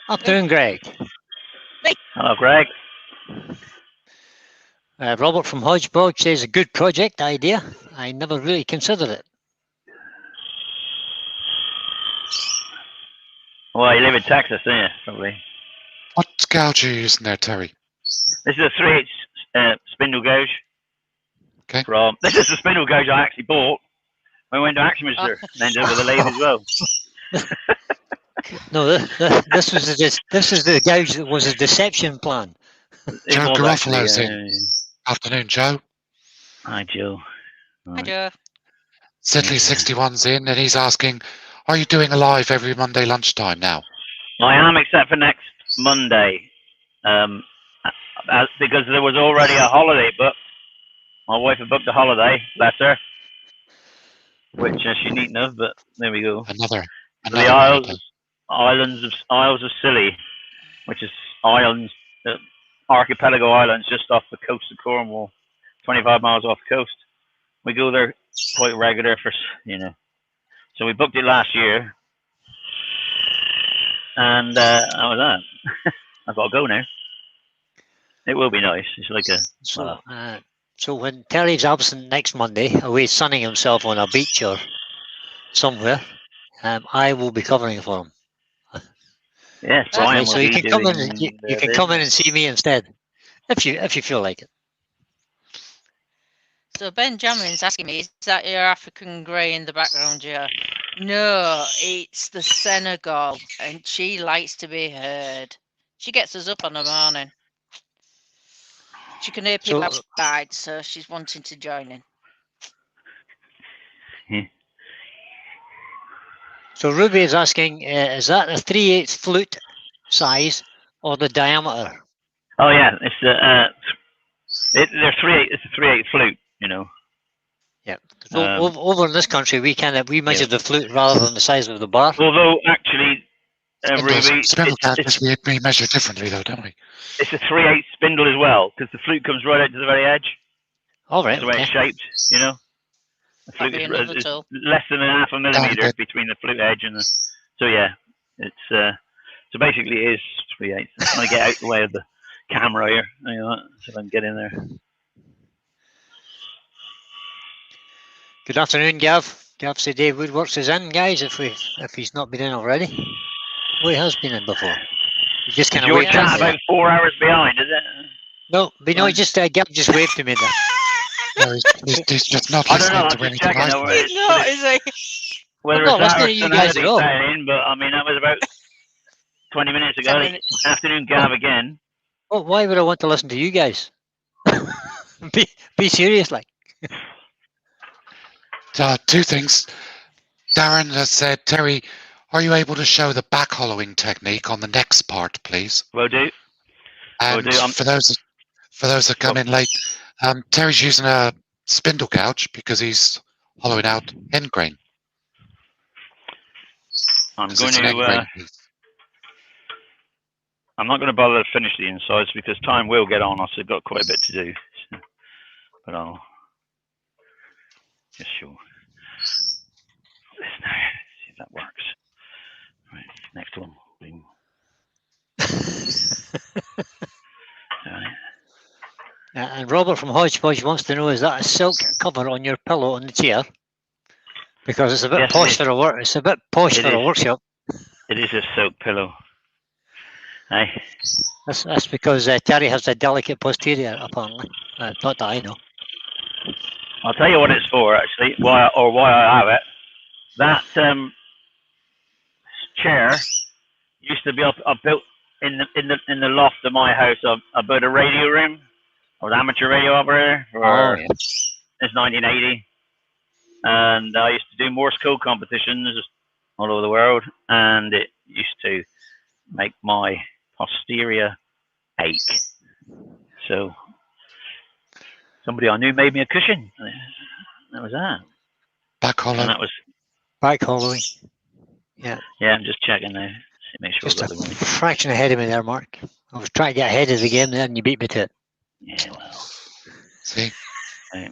Speaker 2: Afternoon, Greg.
Speaker 1: Hello, Greg.
Speaker 2: Robert from Hodgepodge says a good project idea. I never really considered it.
Speaker 1: Well, you live in Texas, don't you? Probably.
Speaker 3: What gouge are you using there, Terry?
Speaker 1: This is a 3/8 spindle gauge.
Speaker 3: Okay.
Speaker 1: This is the spindle gauge I actually bought when we went to Axminster and ended up with a lathe as well.
Speaker 2: No, this was the gouge that was a deception plan.
Speaker 1: It
Speaker 3: Joe
Speaker 1: was
Speaker 3: Garofalo's
Speaker 1: actually.
Speaker 3: in. Afternoon, Joe.
Speaker 1: Hi, Jill.
Speaker 4: Hi, Joe.
Speaker 3: Sidley61's in, and he's asking, are you doing a live every Monday lunchtime now?
Speaker 1: I am, except for next Monday, because there was already a holiday booked. My wife had booked a holiday, bless her, which she needn't have, but there we go.
Speaker 3: Another
Speaker 1: The Isles of Scilly, which is archipelago islands just off the coast of Cornwall, 25 miles off the coast. We go there quite regular so we booked it last year, and that was that. I've got to go now. It will be nice. It's like
Speaker 2: So when Terry's absent next Monday, away sunning himself on a beach or somewhere, I will be covering for him.
Speaker 1: yes, Brian
Speaker 2: So
Speaker 1: will
Speaker 2: you
Speaker 1: be
Speaker 2: can come in.
Speaker 1: doing
Speaker 2: You can come in and see me instead, if you feel like it.
Speaker 4: So Benjamin's asking me, is that your African grey in the background, Joe? No, it's the Senegal, and she likes to be heard. She gets us up on the morning. She can hear people outside, so she's wanting to join in.
Speaker 2: So Ruby is asking, is that a 3/8 flute size or the diameter?
Speaker 1: Oh yeah, it's it's a 3/8 flute,
Speaker 2: Yeah. So over in this country, we measure the flute rather than the size of the bar.
Speaker 1: Although actually, Ruby,
Speaker 3: spindle gouges we measure differently, though, don't we?
Speaker 1: it's a 3/8 spindle as well, because the flute comes right out to the very edge.
Speaker 2: All right.
Speaker 1: That's the way it's shaped, The flute is less than half a millimeter between the flute edge and the. So yeah, it's so basically it is 3/8. I'm trying to get out the way of the camera here, so I can get in there.
Speaker 2: Good afternoon, Gav. Gav said Dave Woodworks is in, guys. If he's not been in already, well, he has been in before. He just kind of waved
Speaker 1: at me. About 4 hours behind, is it?
Speaker 2: No, but no, Gav just waved to me there.
Speaker 3: No, he's just not listening to anything I say.
Speaker 4: He's not, is he?
Speaker 1: Whether
Speaker 2: I'm not
Speaker 1: it's
Speaker 2: listening to you guys at all.
Speaker 1: in, but I mean that was about 20 minutes ago. Afternoon, Gav again.
Speaker 2: Well, why would I want to listen to you guys? Be serious, like.
Speaker 3: Two things. Darren has said, Terry, are you able to show the back hollowing technique on the next part, please?
Speaker 1: Will do.
Speaker 3: And for those that come in late, Terry's using a spindle gouge because he's hollowing out end grain.
Speaker 1: I'm not going to bother to finish the insides because time will get on. I've got quite a bit to do, but I'll just show this now. See if that works. Right, next one.
Speaker 2: And Robert from Hodgepodge wants to know: is that a silk cover on your pillow on the chair? Because it's a bit posh for a work. It's a bit posh for a workshop.
Speaker 1: It is a silk pillow. Aye.
Speaker 2: That's because Terry has a delicate posterior, apparently. Not that I know.
Speaker 1: I'll tell you what it's for, actually. Why I have it. That chair used to be I built in the loft of my house. I built a radio room. I was amateur radio operator since 1980, and I used to do Morse code competitions all over the world, and it used to make my posterior ache. So somebody I knew made me a cushion. That was that.
Speaker 3: Back hollow.
Speaker 1: And that was
Speaker 2: back hollowing. Yeah.
Speaker 1: Yeah, I'm just checking now. Make sure
Speaker 2: just a fraction ahead of me there, Mark. I was trying to get ahead of the game there, and you beat me to it.
Speaker 1: Yeah, well.
Speaker 3: See?
Speaker 1: Right.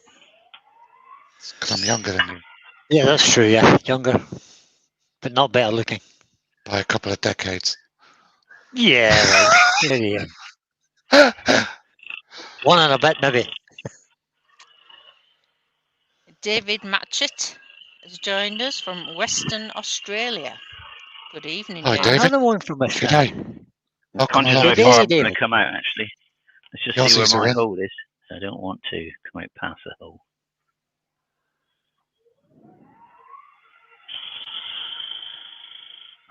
Speaker 3: Because I'm younger than you.
Speaker 2: Yeah, that's true. Yeah, younger, but not better looking.
Speaker 3: by a couple of decades.
Speaker 2: Yeah, right. Yeah. One and a bit, maybe.
Speaker 4: David Matchett has joined us from Western Australia. Good evening,
Speaker 3: Hi,
Speaker 4: David.
Speaker 3: David.
Speaker 2: Another one from
Speaker 3: Good
Speaker 2: Australia.
Speaker 3: day. Welcome
Speaker 1: Conscious
Speaker 3: along.
Speaker 1: of
Speaker 2: Good
Speaker 1: how far
Speaker 2: day,
Speaker 1: I'm going
Speaker 2: David.
Speaker 1: to come out, actually. Let's just
Speaker 3: The
Speaker 1: see where
Speaker 3: Aussies are
Speaker 1: my
Speaker 3: in.
Speaker 1: hole is. I don't want to come out past the hole.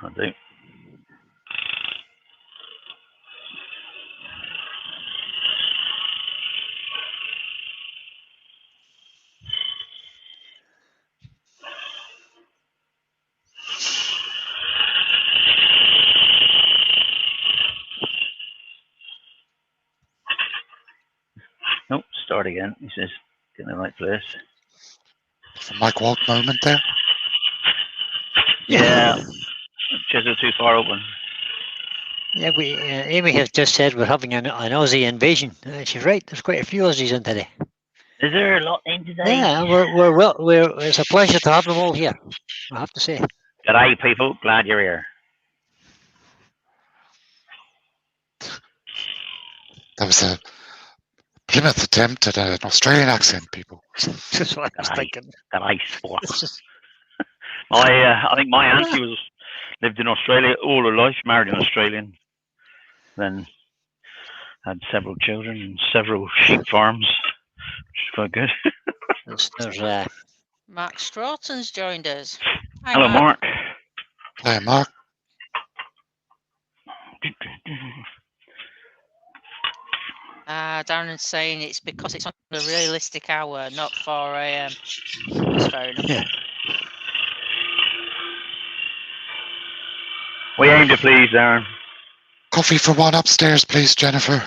Speaker 1: I do. Nope, start again. He says, get in the right place.
Speaker 3: The Mike Walt moment there.
Speaker 1: Yeah, chisel too far open.
Speaker 2: Yeah, Amy has just said we're having an Aussie invasion. She's right. There's quite a few Aussies in today.
Speaker 1: Is there a lot in today?
Speaker 2: Yeah, it's a pleasure to have them all here. I have to say.
Speaker 1: G'day, people. Glad you're here.
Speaker 3: That was a Plymouth attempt at an Australian accent, people.
Speaker 2: That's what I was
Speaker 1: G'day.
Speaker 2: thinking.
Speaker 1: G'day, sport.
Speaker 2: This is-
Speaker 1: I think my auntie lived in Australia all her life, married an Australian, then had several children and several sheep farms, which is quite good.
Speaker 2: there's
Speaker 4: Mark Stroughton's joined us. Hi,
Speaker 1: Hello, Mark.
Speaker 3: Hi, Mark.
Speaker 4: Darren's saying it's because it's on a realistic hour, not 4 a.m. That's fair enough.
Speaker 2: Yeah.
Speaker 1: We aim to please, Darren.
Speaker 3: Coffee for one upstairs, please, Jennifer.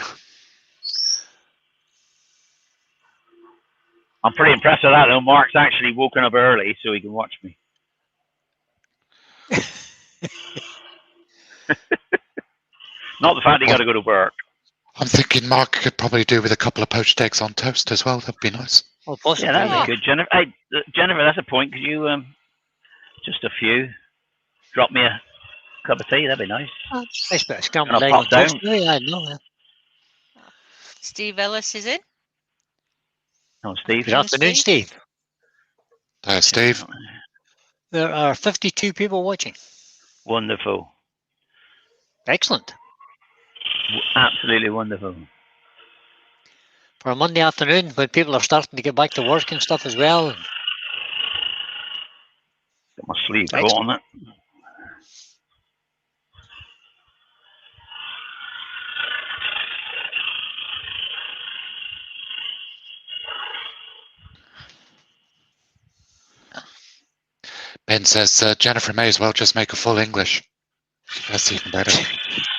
Speaker 1: I'm pretty impressed with that, though. Mark's actually woken up early so he can watch me. Not the fact he got to go to work.
Speaker 3: I'm thinking Mark could probably do with a couple of poached eggs on toast as well. That'd be nice.
Speaker 2: Well, possibly.
Speaker 1: Yeah, that'd
Speaker 2: Yeah.
Speaker 1: be good, Jennifer. Hey, Jennifer, that's a point. Could you just a few drop me a cup of tea? That'd be nice.
Speaker 2: Nice bit of scrambled
Speaker 1: And I'll
Speaker 2: egg
Speaker 1: pop
Speaker 2: on toast.
Speaker 1: down.
Speaker 2: Yeah, I know.
Speaker 4: Steve Ellis is in.
Speaker 1: Oh, Steve.
Speaker 2: Good afternoon, Steve.
Speaker 3: Steve.
Speaker 2: There are 52 people watching.
Speaker 1: Wonderful.
Speaker 2: Excellent.
Speaker 1: Absolutely wonderful.
Speaker 2: For a Monday afternoon when people are starting to get back to work and stuff as well.
Speaker 1: Got my sleeve caught on that.
Speaker 3: Ben says Jennifer may as well just make a full English. That's even better.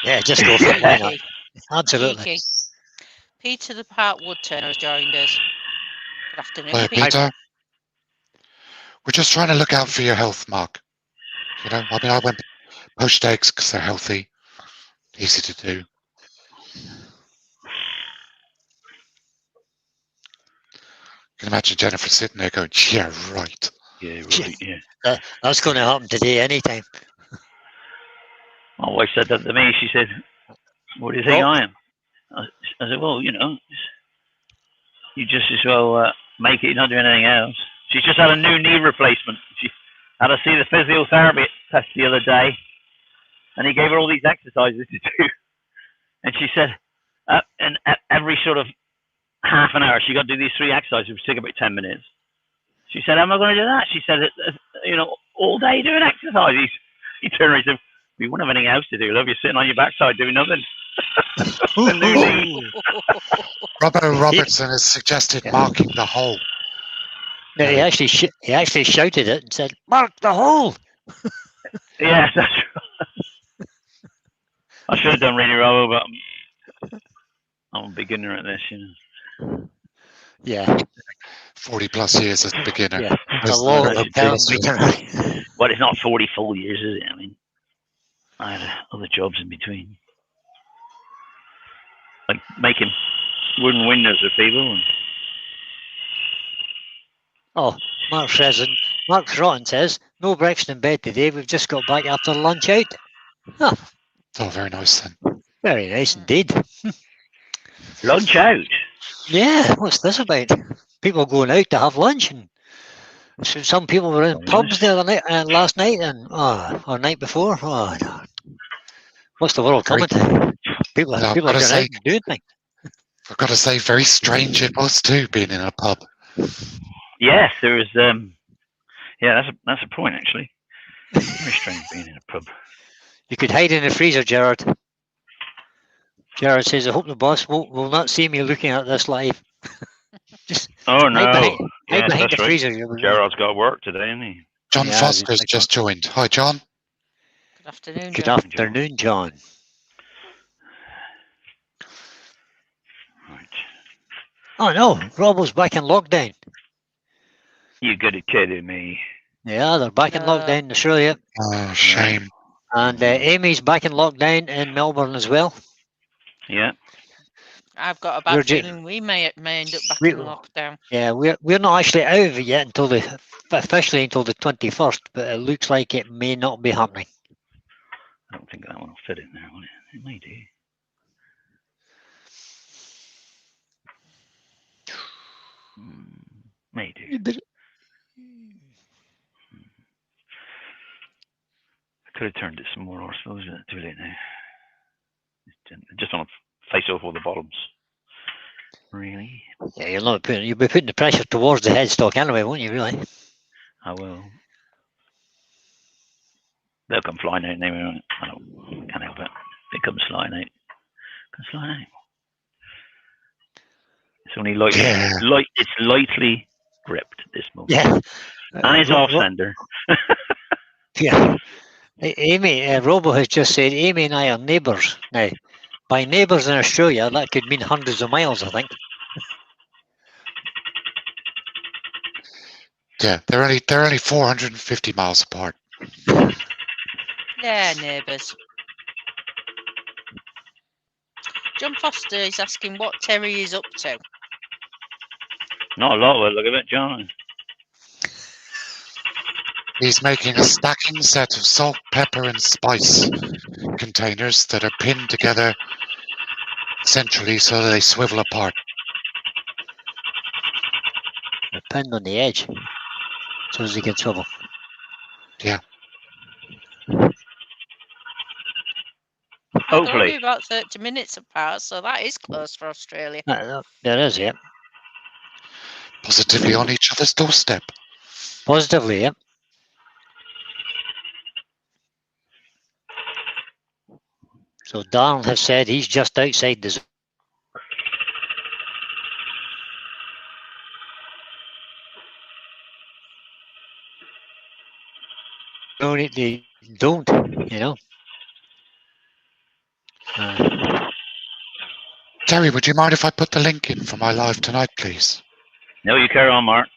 Speaker 2: Yeah, just go for it. Why not? Absolutely.
Speaker 4: Cheeky. Peter the Part Woodturner has joined us. Good afternoon,
Speaker 3: Hi,
Speaker 4: Peter.
Speaker 3: Peter. We're just trying to look out for your health, Mark. You know, I mean, I went poached eggs because they're healthy, easy to do. You can imagine Jennifer sitting there going, yeah, right.
Speaker 1: Yeah, right, yeah.
Speaker 2: That's going to happen today anytime.
Speaker 1: My wife said that to me. She said, what do you think I am? I said, well, you know, you just as well make it, you're not doing anything else. She's just had a new knee replacement. She had to see the physiotherapy test the other day, and he gave her all these exercises to do. And she said, and every sort of half an hour, she got to do these 3 exercises, which take about 10 minutes. She said, how am I going to do that? She said, you know, all day doing exercises. He turned around and said, we wouldn't have anything else to do, love. You're sitting on your backside doing nothing.
Speaker 3: Robbo Robertson has suggested marking the hole.
Speaker 2: No, he actually shouted it and said, "Mark the hole."
Speaker 1: Yeah, that's right. I should have done really well, but I'm a beginner at this, you know.
Speaker 2: Yeah.
Speaker 3: 40 plus years as a beginner.
Speaker 2: Yeah. It's a long term beginner.
Speaker 1: But it's not 40 full years, is it? I mean, I had other jobs in between. Like making wooden windows for people.
Speaker 2: Oh, Mark says Mark Shrotten says, no breakfast in bed today. We've just got back after lunch out.
Speaker 3: Oh, very nice then.
Speaker 2: Very nice indeed.
Speaker 1: Lunch out.
Speaker 2: Yeah, what's this about? People going out to have lunch, and some people were in
Speaker 1: Very
Speaker 2: pubs the other night, last night, and or night before. Oh, no. What's the world
Speaker 3: Very-
Speaker 2: coming to? People
Speaker 3: I've
Speaker 2: are
Speaker 3: gotta
Speaker 2: going
Speaker 3: say-
Speaker 2: out and doing things.
Speaker 3: I've got to say, very strange it was too, being in a pub.
Speaker 1: Yes, there was. Yeah, that's a point actually. Very strange being in a pub.
Speaker 2: You could hide in the freezer, Gerard. Gerard says, I hope the boss will not see me looking at this live. Just
Speaker 1: Oh
Speaker 2: hide
Speaker 1: no!
Speaker 2: behind,
Speaker 1: Yes,
Speaker 2: hide behind
Speaker 1: that's
Speaker 2: the
Speaker 1: right.
Speaker 2: freezer. You'll be right.
Speaker 1: Gerard's got work today, isn't he?
Speaker 3: John
Speaker 2: Yeah,
Speaker 3: Foster's
Speaker 2: it's
Speaker 3: just joined. Hi, John.
Speaker 4: Good afternoon,
Speaker 2: Good
Speaker 4: John.
Speaker 2: afternoon, John.
Speaker 1: Right.
Speaker 2: Oh no, Robbo's back in lockdown.
Speaker 1: You gotta kidding me.
Speaker 2: Yeah, they're back in lockdown in Australia.
Speaker 3: Oh, shame.
Speaker 2: And Amy's back in lockdown in Melbourne as well.
Speaker 1: Yeah.
Speaker 4: I've got a
Speaker 2: We're
Speaker 4: bad
Speaker 2: ju-
Speaker 4: feeling we may end up back
Speaker 2: We-
Speaker 4: in lockdown.
Speaker 2: Yeah, we're not actually out of it yet officially until the 21st, but it looks like it may not be happening.
Speaker 1: I don't think that one will fit in there, will it? It may do. May do. I could have turned it some more, or so is it too late now? Just want to face off all the bottoms. Really?
Speaker 2: Yeah, you'll be putting the pressure towards the headstock anyway, won't you? Really?
Speaker 1: I will. They'll come flying out anyway. I can't help it. They come flying out. Come flying out. It's only lightly,
Speaker 3: Yeah.
Speaker 1: it's lightly gripped this moment.
Speaker 2: Yeah.
Speaker 1: And it's off center.
Speaker 2: Yeah. Amy, Robo has just said, Amy and I are neighbours now. By neighbours in Australia, that could mean hundreds of miles, I think.
Speaker 3: Yeah, they're only 450 miles apart.
Speaker 4: Yeah, neighbours. John Foster is asking what Terry is up to.
Speaker 1: Not a lot, look at it, John.
Speaker 3: He's making a stacking set of salt, pepper, and spice containers that are pinned together centrally so that they swivel apart.
Speaker 2: They're pinned on the edge, so as they can swivel.
Speaker 3: Yeah.
Speaker 4: They're
Speaker 1: Hopefully.
Speaker 4: only about 30 minutes apart, so that is close for Australia.
Speaker 2: There is, yeah.
Speaker 3: Positively on each other's doorstep.
Speaker 2: Positively, yeah. So Darren has said he's just outside the zone. They don't, you know.
Speaker 3: Terry, would you mind if I put the link in for my live tonight, please?
Speaker 1: No, you carry on, Mark.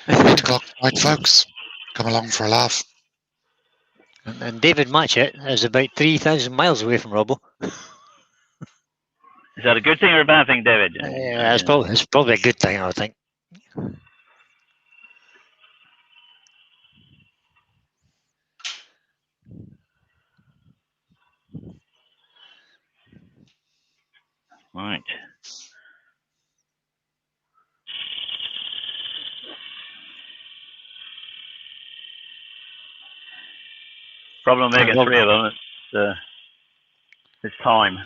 Speaker 3: 8 o'clock tonight, folks. Come along for a laugh.
Speaker 2: And David Matchett is about 3,000 miles away from Robbo.
Speaker 1: Is that a good thing or a bad thing, David?
Speaker 2: Yeah, it's probably a good thing, I would think.
Speaker 1: Right. Problem making three of them. It's time.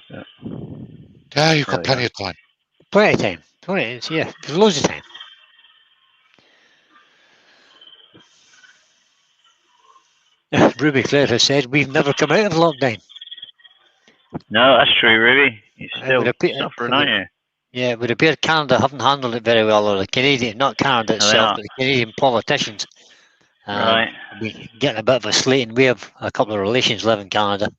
Speaker 3: Yeah, you've got
Speaker 1: There we
Speaker 3: plenty of time.
Speaker 2: Plenty of time. Yeah, there's loads of time. Ruby Claire has said, we've never come out of lockdown.
Speaker 1: No, that's true, Ruby. You're
Speaker 2: It
Speaker 1: still
Speaker 2: would appear-
Speaker 1: suffering, aren't you?
Speaker 2: Yeah, it would appear Canada haven't handled it very well, or the Canadian, not Canada
Speaker 1: No, they're
Speaker 2: itself,
Speaker 1: not.
Speaker 2: but the Canadian politicians.
Speaker 1: Right.
Speaker 2: We're getting a bit of a slating. We have a couple of relations live in Canada,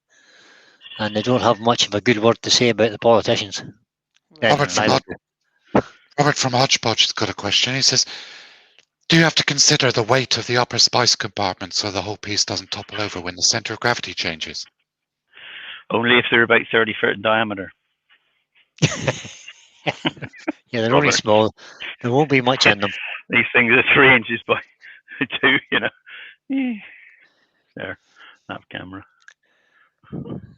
Speaker 2: and they don't have much of a good word to say about the politicians.
Speaker 3: Robert from,
Speaker 2: Neither do-
Speaker 3: Robert from Hodgepodge has got a question. He says, do you have to consider the weight of the upper spice compartment so the whole piece doesn't topple over when the centre of gravity changes?
Speaker 1: Only if they're about 30 foot in diameter.
Speaker 2: Yeah, they're only
Speaker 1: Robert.
Speaker 2: small. There won't be much in them.
Speaker 1: These things are 3 inches by 2, you know. There, that camera.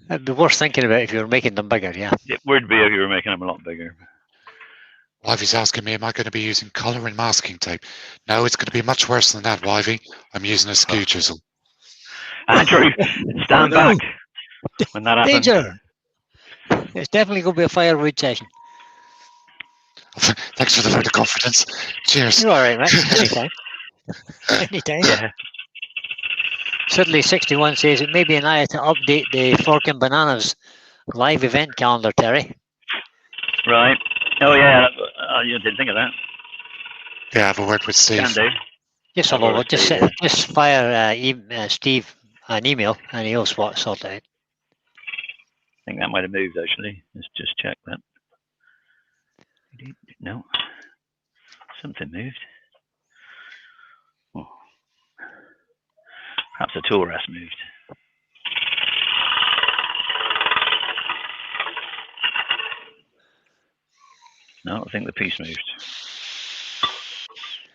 Speaker 2: It'd be worth thinking about if you were making them bigger, yeah.
Speaker 1: It would be if you were making them a lot bigger.
Speaker 3: Wivey's asking me, am I going to be using colour and masking tape? No, it's going to be much worse than that, Wivey. I'm using a skew chisel.
Speaker 1: Andrew, stand
Speaker 2: Oh, no.
Speaker 1: back when that happens.
Speaker 2: Danger! It's definitely going to be a firewood session.
Speaker 3: Thanks for the vote of confidence. Cheers.
Speaker 2: You're all right, mate. Anytime. Anytime.
Speaker 1: Yeah.
Speaker 2: Sidley61 says it may be an idea to update the Fork and Bananas live event calendar, Terry.
Speaker 1: Right. Oh, yeah. You didn't think of that.
Speaker 3: Yeah, have a word with Steve.
Speaker 1: Can do.
Speaker 2: Just
Speaker 1: Have
Speaker 2: have
Speaker 1: a
Speaker 2: a
Speaker 1: look,
Speaker 2: just
Speaker 1: Steve.
Speaker 2: just fire Steve an email and he'll sort it out.
Speaker 1: I think that might have moved, actually. Let's just check that. No. Something moved. Oh. Perhaps the tool rest moved. No, I think the piece moved.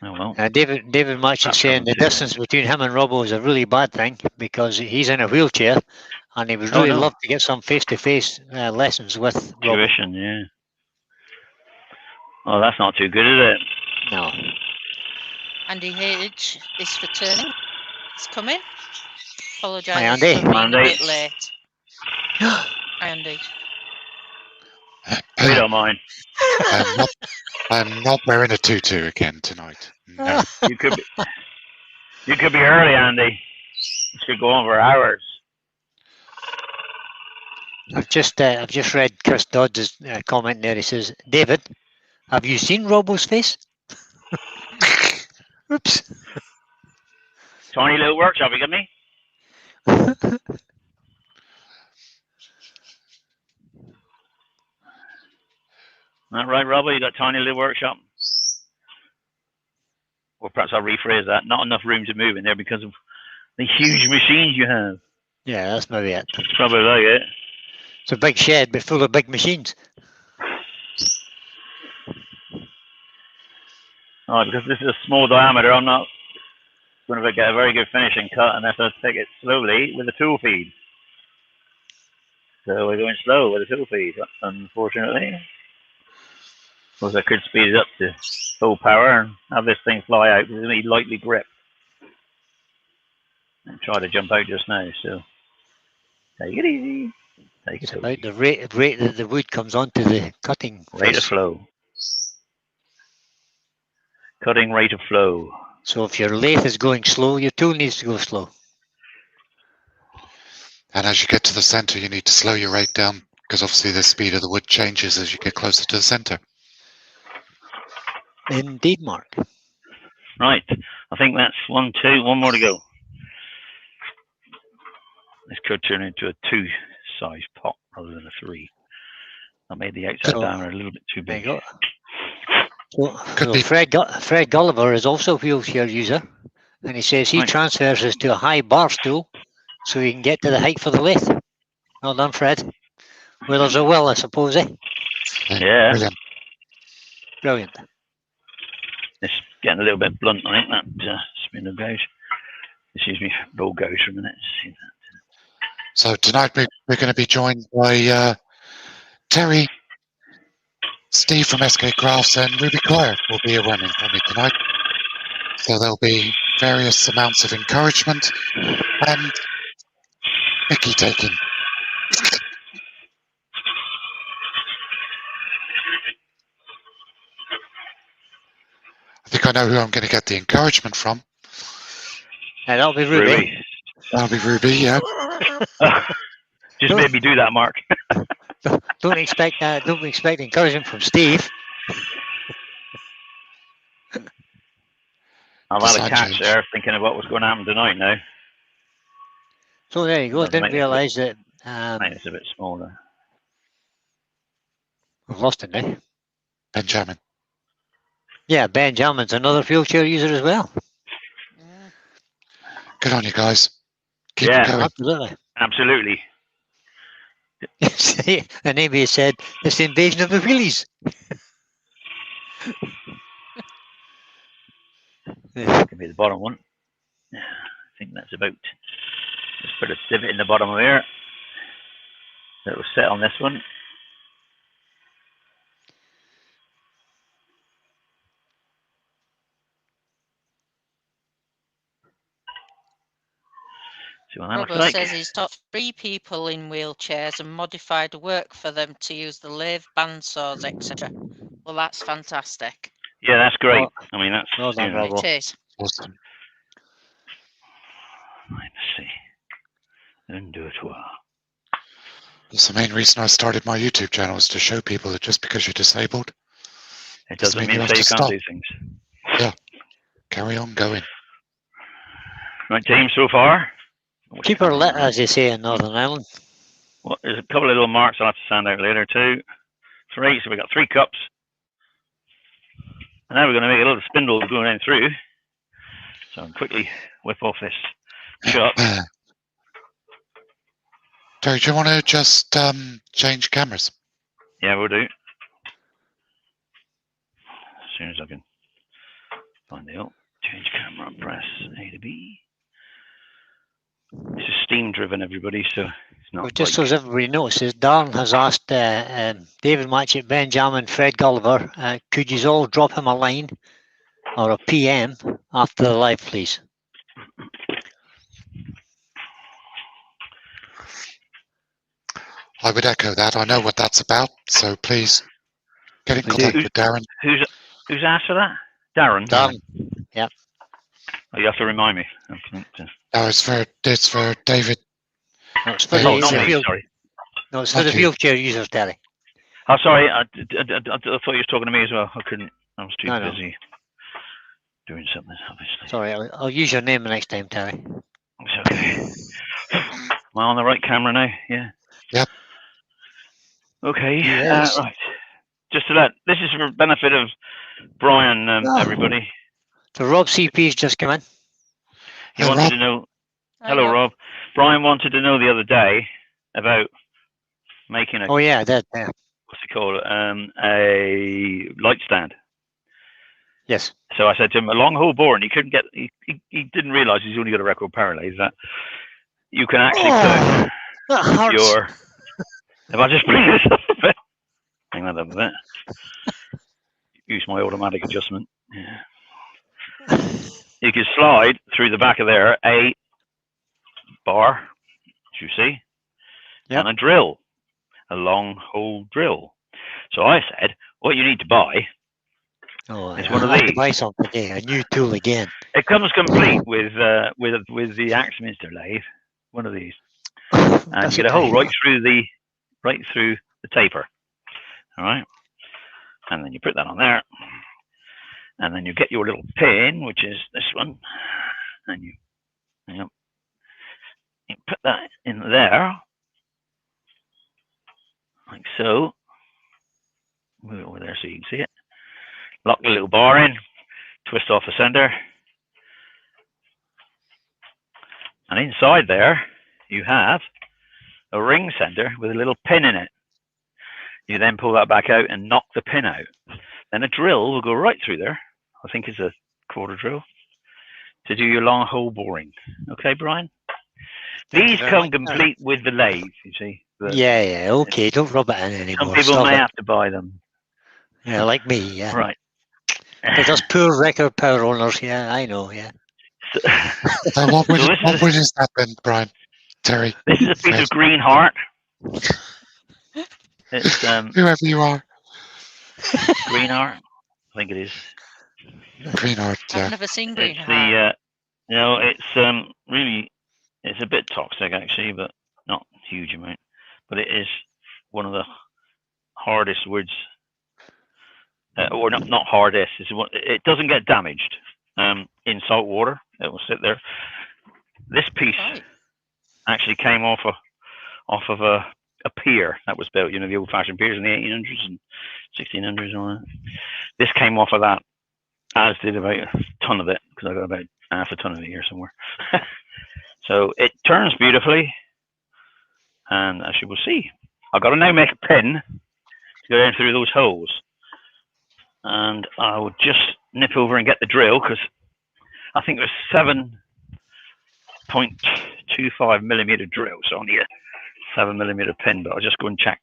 Speaker 1: Oh, well.
Speaker 2: David Match is
Speaker 1: Perhaps
Speaker 2: saying
Speaker 1: I'm
Speaker 2: the
Speaker 1: too-
Speaker 2: distance between him and Robbo is a really bad thing because he's in a wheelchair and he would
Speaker 1: Oh,
Speaker 2: really
Speaker 1: no.
Speaker 2: love to get some face-to-face lessons with Robbo.
Speaker 1: Tuition, yeah. Oh, that's not too good, is it?
Speaker 2: No.
Speaker 4: Andy H is for turning. It's coming. Apologise
Speaker 2: Hi, Andy.
Speaker 4: for being
Speaker 1: Andy.
Speaker 4: a bit late. Hi, Andy.
Speaker 1: We don't mind.
Speaker 3: I'm not wearing a tutu again tonight. No.
Speaker 1: You could be early, Andy. This could go on for hours.
Speaker 2: I've just read Chris Dodds' comment there. He says, David, have you seen Robbo's face? Oops.
Speaker 1: Tiny little workshop, you get me? That right, Robert? You got tiny little workshop? Or perhaps I'll rephrase that. Not enough room to move in there because of the huge machines you have.
Speaker 2: Yeah, that's maybe it.
Speaker 1: It's probably like it.
Speaker 2: It's a big shed, but full of big machines.
Speaker 1: Oh, because this is a small diameter, I'm not going to get a very good finishing cut unless I take it slowly with a tool feed. So we're going slow with a tool feed, unfortunately. Of course, I could speed it up to full power and have this thing fly out with me lightly gripped. And try to jump out just now, so take it easy. Take
Speaker 2: It's
Speaker 1: it
Speaker 2: about
Speaker 1: easy.
Speaker 2: the rate that the wood comes onto the cutting
Speaker 1: Rate of
Speaker 2: face.
Speaker 1: flow. Cutting rate of flow.
Speaker 2: So if your lathe is going slow, your tool needs to go slow.
Speaker 3: And as you get to the center, you need to slow your rate down because obviously the speed of the wood changes as you get closer to the center.
Speaker 2: Indeed, Mark.
Speaker 1: Right, I think that's 1, 2, one more to go. This could turn into a 2-size pot rather than a 3. I made the outside
Speaker 2: So,
Speaker 1: diameter a little bit too
Speaker 2: There you
Speaker 1: big.
Speaker 2: go.
Speaker 3: Could
Speaker 2: So
Speaker 3: be.
Speaker 2: Fred Gulliver is also a wheelchair user, and he says he
Speaker 1: Right.
Speaker 2: transfers us to a high bar stool so he can get to the height for the lathe. Well done, Fred. Well, there's a will, I suppose, eh?
Speaker 1: Yeah.
Speaker 3: Brilliant.
Speaker 2: Brilliant.
Speaker 1: It's getting a little bit blunt, I think, that spindle gauge. Excuse me, ball gauge for a minute. See that.
Speaker 3: So tonight we're going to be joined by Terry, Steve from SK Crafts, and Ruby Clare will be running for me tonight. So there'll be various amounts of encouragement and Mickey taking. I think I know who I'm going to get the encouragement from.
Speaker 2: And that'll be Ruby.
Speaker 1: Ruby.
Speaker 3: That'll be Ruby, yeah.
Speaker 1: Just made me do that, Mark.
Speaker 2: Don't expect that. Don't expect encouragement from Steve.
Speaker 1: I've had a
Speaker 3: Design
Speaker 1: catch
Speaker 3: change.
Speaker 1: there thinking of what was going to happen tonight now.
Speaker 2: So there you go.
Speaker 1: Doesn't
Speaker 2: Didn't
Speaker 1: make it
Speaker 2: realise that
Speaker 1: It's a bit smaller.
Speaker 2: we've lost it now.
Speaker 3: Benjamin.
Speaker 2: Yeah, Benjamin's another wheelchair user as well.
Speaker 4: Mm.
Speaker 3: Good on you guys. Keep
Speaker 1: Yeah.
Speaker 3: it going.
Speaker 2: Absolutely.
Speaker 1: Absolutely.
Speaker 2: And Amy said, it's the invasion of the wheelies.
Speaker 1: Could be the bottom one. I think that's about. Just put a divot in the bottom of here. That will set on this one. See what that looks
Speaker 4: Robbo
Speaker 1: like.
Speaker 4: says he's taught 3 people in wheelchairs and modified work for them to use the lathe, bandsaws, etc. Well, that's fantastic.
Speaker 1: Yeah, that's great.
Speaker 2: Oh,
Speaker 1: I mean, that's.
Speaker 2: well done,
Speaker 1: You know,
Speaker 2: Robbo.
Speaker 4: It is.
Speaker 3: Awesome.
Speaker 1: let's see. And do it well.
Speaker 3: That's the main reason I started my YouTube channel, is to show people that just because you're disabled,
Speaker 1: It
Speaker 3: doesn't
Speaker 1: doesn't
Speaker 3: mean
Speaker 1: mean
Speaker 3: you
Speaker 1: to
Speaker 3: have
Speaker 1: say
Speaker 3: to
Speaker 1: you can't
Speaker 3: stop.
Speaker 1: do things.
Speaker 3: Carry on going.
Speaker 1: Right, team, so far.
Speaker 2: Keep her lit, as they say in Northern Ireland.
Speaker 1: Well, there's a couple of little marks I'll have to sand out later too. 3, so we got 3 cups. And now we're going to make a little spindle going in through. So I'll quickly whip off this shot.
Speaker 3: Terry, do you want to just change cameras?
Speaker 1: Yeah, we'll do. As soon as I can find the change camera and press A to B. This is steam driven, everybody, so it's not.
Speaker 2: Well, just so as everybody notices, Darren has asked David Matchett, Ben Jam, and Fred Gulliver, could you all drop him a line or a PM after the live, please?
Speaker 3: I would echo that. I know what that's about, so please get in contact with Darren.
Speaker 1: Who's asked for that? Darren.
Speaker 2: Darren. Yeah.
Speaker 1: Oh, you have to remind me.
Speaker 3: No, it's for David.
Speaker 2: No, it's for
Speaker 3: Oh,
Speaker 1: not
Speaker 2: the
Speaker 1: me,
Speaker 2: field.
Speaker 1: sorry.
Speaker 2: No, it's for the
Speaker 3: Okay.
Speaker 2: wheelchair users, Terry.
Speaker 1: Oh, sorry. I thought you were talking to me as well. I couldn't. I was too
Speaker 2: No, no.
Speaker 1: busy doing something, obviously.
Speaker 2: Sorry, I'll use your name the next time, Terry.
Speaker 1: It's okay. Am I on the right camera now? Yeah.
Speaker 3: Yep.
Speaker 1: Okay.
Speaker 2: Yes.
Speaker 1: Right. Just to let. This is for benefit of Brian, everybody.
Speaker 2: So Rob CP's just come in.
Speaker 1: He
Speaker 3: Hey,
Speaker 1: wanted
Speaker 3: Rob.
Speaker 1: to know.
Speaker 4: Hi,
Speaker 1: Hello, Rob. Brian wanted to know the other day about making a
Speaker 2: Oh yeah, that.
Speaker 1: what's it called? A light stand.
Speaker 2: Yes.
Speaker 1: So I said to him, a long hole bore, and he couldn't get. He didn't realise he's only got a record parallel. That you can actually
Speaker 2: Oh, that
Speaker 1: put
Speaker 2: hurts.
Speaker 1: your. If I just bring this up a bit, bring that up a bit. Use my automatic adjustment. Yeah. You can slide through the back of there a bar, as you see,
Speaker 2: Yep.
Speaker 1: and a drill, a long hole drill. So I said, what you need to buy.
Speaker 2: Oh,
Speaker 1: It's
Speaker 2: I
Speaker 1: one of
Speaker 2: have to
Speaker 1: these.
Speaker 2: buy something today, a new tool again.
Speaker 1: It comes complete with the Axminster lathe, one of these, and
Speaker 2: That's
Speaker 1: you get a hole
Speaker 2: okay.
Speaker 1: right through the taper. All right, and then you put that on there, and then you get your little pin, which is this one, and you put that in there, like so. Move it over there so you can see it. Lock the little bar in, twist off the center, and inside there you have a ring center with a little pin in it. You then pull that back out and knock the pin out. Then a drill will go right through there. I think it's a quarter drill to do your long hole boring. Okay, Brian? These come complete with the lathe, you see.
Speaker 2: Yeah, okay, don't rub it in anymore.
Speaker 1: Some people
Speaker 2: Stop
Speaker 1: may
Speaker 2: it.
Speaker 1: have to buy them.
Speaker 2: Yeah, like me, yeah.
Speaker 1: Right.
Speaker 2: But us poor record power owners, yeah, I know, yeah.
Speaker 3: So what would
Speaker 1: So
Speaker 3: what is that then, Brian? Terry?
Speaker 1: This is a piece of green heart. It's
Speaker 3: Whoever you are.
Speaker 1: green heart. I think it is.
Speaker 3: Green Art,
Speaker 4: I've
Speaker 3: yeah.
Speaker 4: never seen green
Speaker 1: It's
Speaker 4: heart.
Speaker 1: it's really, it's a bit toxic actually, but not a huge amount. But it is one of the hardest woods, or not hardest. It doesn't get damaged in salt water. It will sit there. This piece
Speaker 4: Right.
Speaker 1: actually came off of a pier that was built. You know, the old-fashioned piers in the 1800s and 1600s and all that. This came off of that, as did about a ton of it, because I got about half a ton of it here somewhere. So it turns beautifully, and as you will see, I've got to now make a pin to go down through those holes. And I will just nip over and get the drill, because I think it was 7.25 millimeter drill, so only a 7 millimeter pin, but I'll just go and check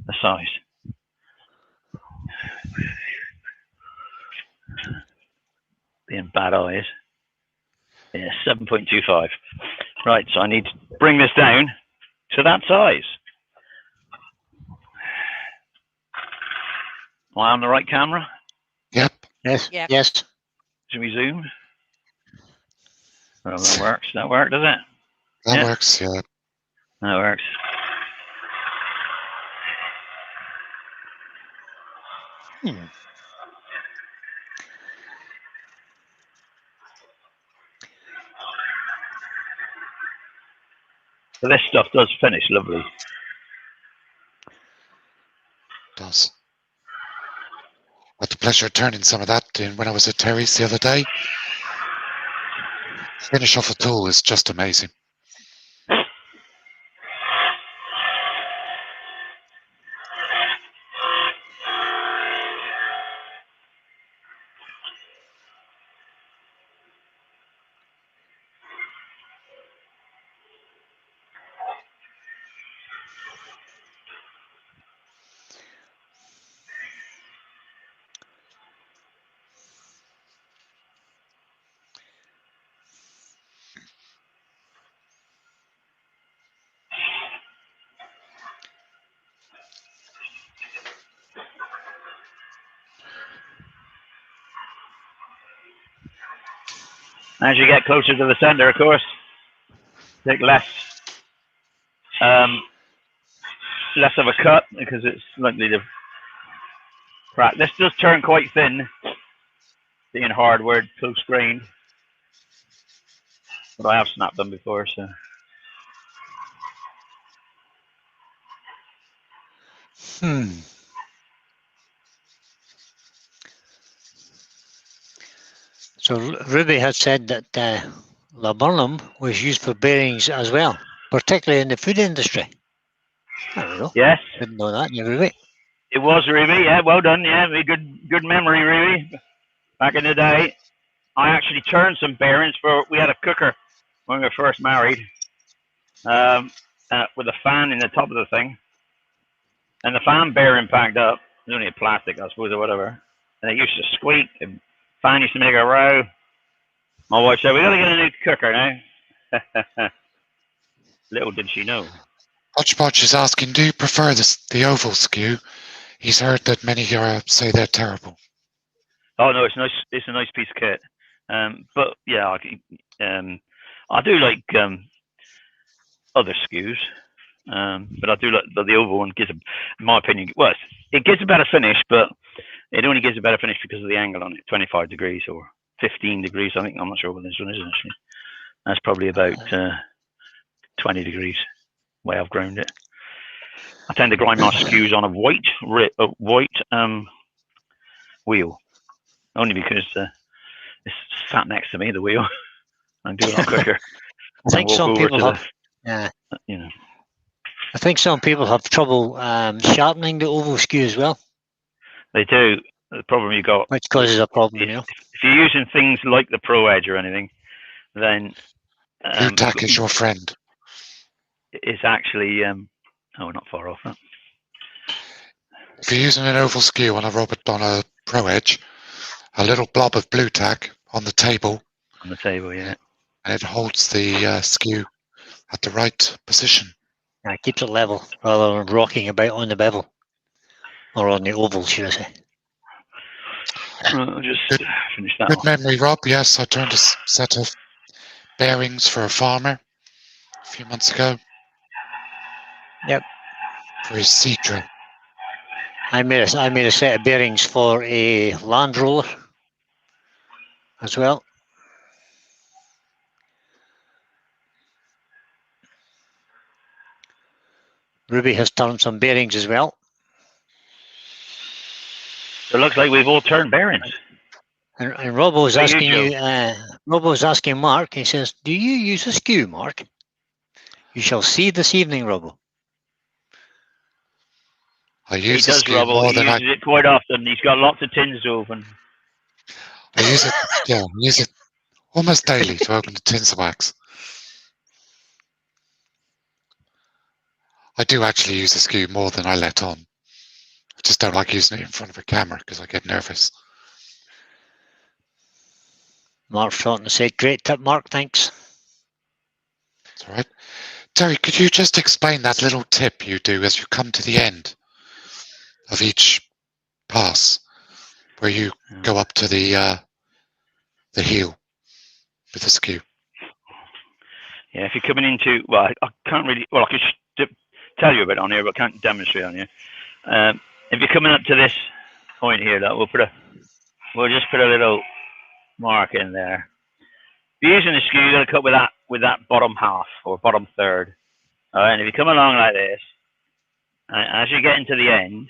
Speaker 1: the size. Being bad eyes. Yeah, 7.25. Right, so I need to bring this down to that size. Am I on the right camera?
Speaker 3: Yep.
Speaker 2: Yes.
Speaker 4: Yeah.
Speaker 2: Yes.
Speaker 1: Should we zoom? Well, that works. That worked, does it?
Speaker 3: That
Speaker 1: Yeah.
Speaker 3: works, yeah.
Speaker 1: That works.
Speaker 2: Hmm.
Speaker 1: So this stuff does finish lovely.
Speaker 3: Does. I had the pleasure of turning some of that in when I was at Terry's the other day. Finish off a tool is just amazing.
Speaker 1: As you get closer to the center, of course, take less of a cut because it's likely to crack. This does turn quite thin, being hardware, close grained. But I have snapped them before, so.
Speaker 2: So Ruby had said that laburnum was used for bearings as well, particularly in the food industry. I don't know.
Speaker 1: Yes,
Speaker 2: Didn't know that, you Ruby.
Speaker 1: it was Ruby. Yeah, well done. Yeah, good memory, Ruby. Back in the day, I actually turned some bearings for. We had a cooker when we were first married, with a fan in the top of the thing, and the fan bearing packed up. It was only a plastic, I suppose, or whatever, and it used to squeak. The fan used to make a row. My wife said, "We got to get a new cooker now." Little did she know.
Speaker 3: Hodgepodge is asking, do you prefer the oval skew? He's heard that many say they're terrible.
Speaker 1: Oh no, it's nice. It's a nice piece of kit. But yeah, I do like other skews. But I do like the oval one. Gives, in my opinion, well, it gives a better finish, but it only gives a better finish because of the angle on it, 25 degrees or 15 degrees. I think I'm not sure what this one is actually. That's probably about 20 degrees. Way I've ground it. I tend to grind my skews on a white wheel, only because it's sat next to me, the wheel. I do it a lot quicker.
Speaker 2: I think some people have.
Speaker 1: You know.
Speaker 2: I think some people have trouble sharpening the oval skew as well.
Speaker 1: They do. The problem you got,
Speaker 2: which causes a problem, you know.
Speaker 1: If you're using things like the Pro Edge or anything, then
Speaker 3: Blue-tack is your friend.
Speaker 1: It's actually we're not far off that.
Speaker 3: If you're using an oval skew on a Pro Edge, a little blob of blue-tack on the table.
Speaker 1: On the table, yeah.
Speaker 3: And it holds the skew at the right position.
Speaker 2: Yeah, it keeps it level rather than rocking about on the bevel. Or on the oval, should I say.
Speaker 1: I'll just finish that
Speaker 3: Good
Speaker 1: off.
Speaker 3: memory, Rob. Yes, I turned a set of bearings for a farmer a few months ago.
Speaker 2: Yep.
Speaker 3: For his seed drill.
Speaker 2: I made a set of bearings for a land roller as well. Ruby has turned some bearings as well.
Speaker 1: So it looks like we've all turned bearings.
Speaker 2: And Robbo's asking you, Robbo's asking Mark, he says, do you use a skew, Mark? You shall see this evening, Robbo.
Speaker 3: I use
Speaker 1: he does, Robbo. He uses it quite often. He's got lots of tins to open.
Speaker 3: I use it, yeah, I use it almost daily to open the tins of wax. I do actually use the skew more than I let on. I just don't like using it in front of a camera because I get nervous.
Speaker 2: Mark Thornton said, "Great tip, Mark. Thanks."
Speaker 3: That's all right. Terry, could you just explain that little tip you do as you come to the end of each pass, where you go up to the heel with the skew?
Speaker 1: Yeah, if you're coming into, well, I can't really, well, I could tell you a bit on here, but I can't demonstrate on here. If you're coming up to this point here, that we'll just put a little mark in there. If you're using the skew, you're going to cut with that bottom half or bottom third. All right, and if you come along like this, as you get into the end,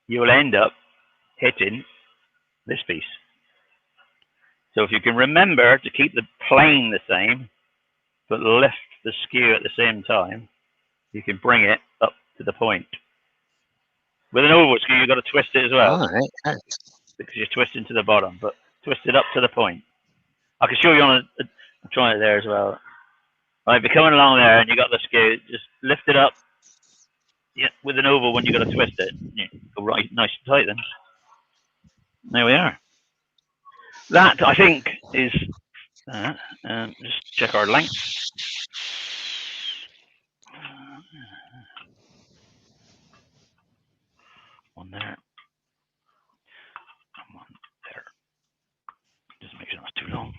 Speaker 1: you'll end up hitting this piece. So if you can remember to keep the plane the same, but lift the skew at the same time, you can bring it up to the point. With an oval skew, you've got to twist it as well.
Speaker 2: All right.
Speaker 1: Because you're twisting to the bottom, but twist it up to the point. I can show you on I'm trying it there as well. Right, if you're coming along there and you got the skew, just lift it up. Yeah, with an oval when you got to twist it. Yeah, go right, nice and tight then. There we are. That, I think, is... just check our length. One there. And one there. Just make sure it's too long.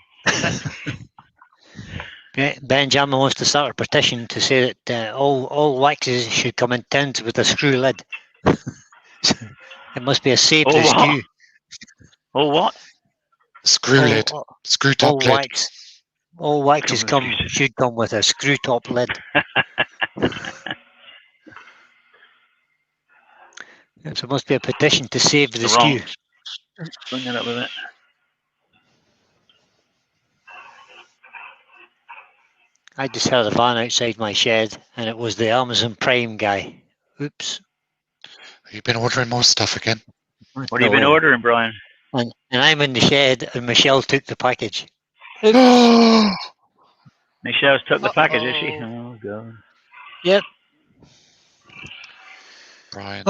Speaker 2: Benjamin wants to start a petition to say that all waxes should come in tins with a screw lid. It must be a save the skew.
Speaker 1: Oh, what?
Speaker 3: Screw lid. Screw top lid.
Speaker 2: All waxes should come with a screw top lid. So it must be a petition to save the skew.
Speaker 1: Bring it up a bit.
Speaker 2: I just heard a van outside my shed, and it was the Amazon Prime guy. Oops.
Speaker 3: You've been ordering more stuff again?
Speaker 1: What have you been ordering, Brian?
Speaker 2: And I'm in the shed, and Michelle took the package.
Speaker 3: Oh,
Speaker 1: Michelle's took the package, is she? Oh, God.
Speaker 2: Yep.
Speaker 3: Brian.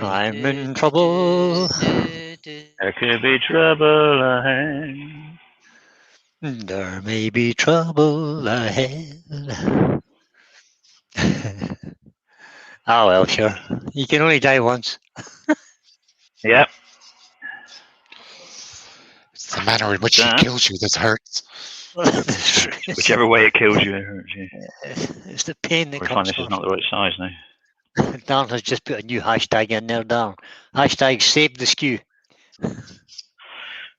Speaker 2: I'm in trouble.
Speaker 1: There could be trouble ahead.
Speaker 2: There may be trouble ahead. Oh, well, sure. You can only die once.
Speaker 1: Yep.
Speaker 3: It's the manner in which he kills you that hurts.
Speaker 1: Whichever way it kills you, it hurts you.
Speaker 2: It's the pain that
Speaker 1: We
Speaker 2: comes
Speaker 1: find this is not the right size now.
Speaker 2: Darren has just put a new hashtag in there, Darren. Hashtag save the skew.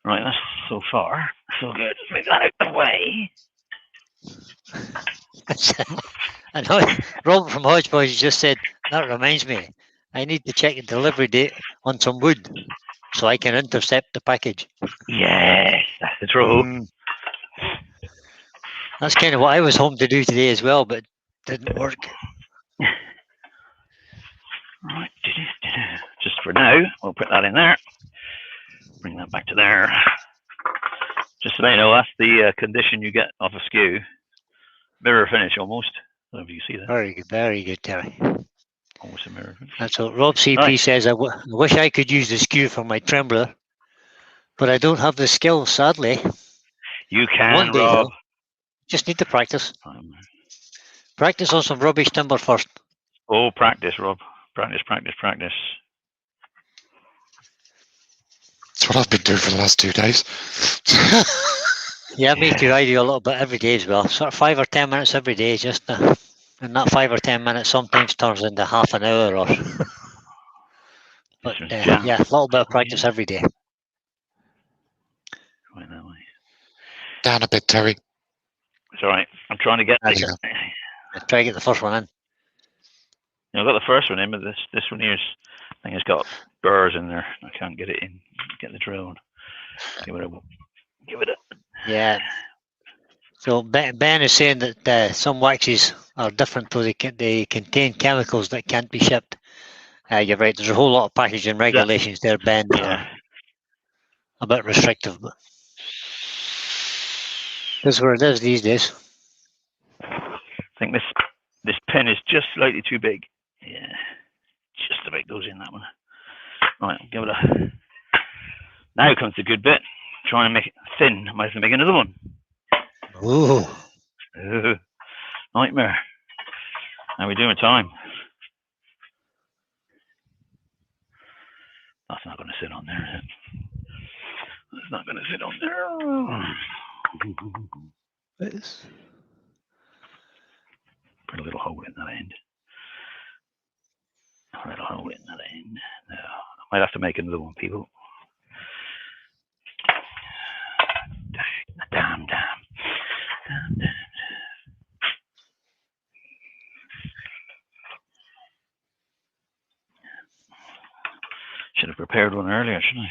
Speaker 1: Right, that's so far. So good. Let's move that out the way.
Speaker 2: I know Robert from Hodgepodge just said, that reminds me, I need to check the delivery date on some wood so I can intercept the package.
Speaker 1: Yes, that's the trouble.
Speaker 2: That's kind of what I was home to do today as well, but it didn't work.
Speaker 1: Right, just for now, we'll put that in there. Bring that back to there. Just so you know, that's the condition you get off a skew. Mirror finish almost. I don't know if you see that.
Speaker 2: Very good, Terry.
Speaker 1: Almost a mirror finish.
Speaker 2: That's what Rob CP says. I wish I could use the skew for my trembler, but I don't have the skill, sadly.
Speaker 1: You can,
Speaker 2: one day,
Speaker 1: Rob.
Speaker 2: Though, just need to practice. Practice on some rubbish timber first.
Speaker 1: Oh, practice, Rob. Practice.
Speaker 3: That's what I've been doing for the last 2 days.
Speaker 2: Yeah, me too. I do a little bit every day as well. Sort of 5 or 10 minutes every day, and that 5 or 10 minutes sometimes turns into half an hour or. But yeah, a little bit of practice every day.
Speaker 1: Right that way.
Speaker 3: Down a bit, Terry.
Speaker 1: It's all right. I'm trying to get.
Speaker 2: Try to get the first one in.
Speaker 1: Yeah, I got the first one in, but this one here's, I think it's got burrs in there. I can't get it in. Get the drill on. Give it up. Yeah.
Speaker 2: So Ben is saying that some waxes are different, so they contain chemicals that can't be shipped. You're right. There's a whole lot of packaging regulations there, Ben, that are a bit restrictive. But That's where it is these days.
Speaker 1: I think this pin is just slightly too big. Yeah, just about goes in that one. Right, I'll give it a. Now comes the good bit. Trying to make it thin. I might have to make another one.
Speaker 2: Ooh.
Speaker 1: Nightmare. How are we doing time? That's not going to sit on there, is it? That's not going to sit on there. Put a little hole in that end. A little hole in that end. No, I might have to make another one, people. Damn. Should have prepared one earlier, shouldn't I?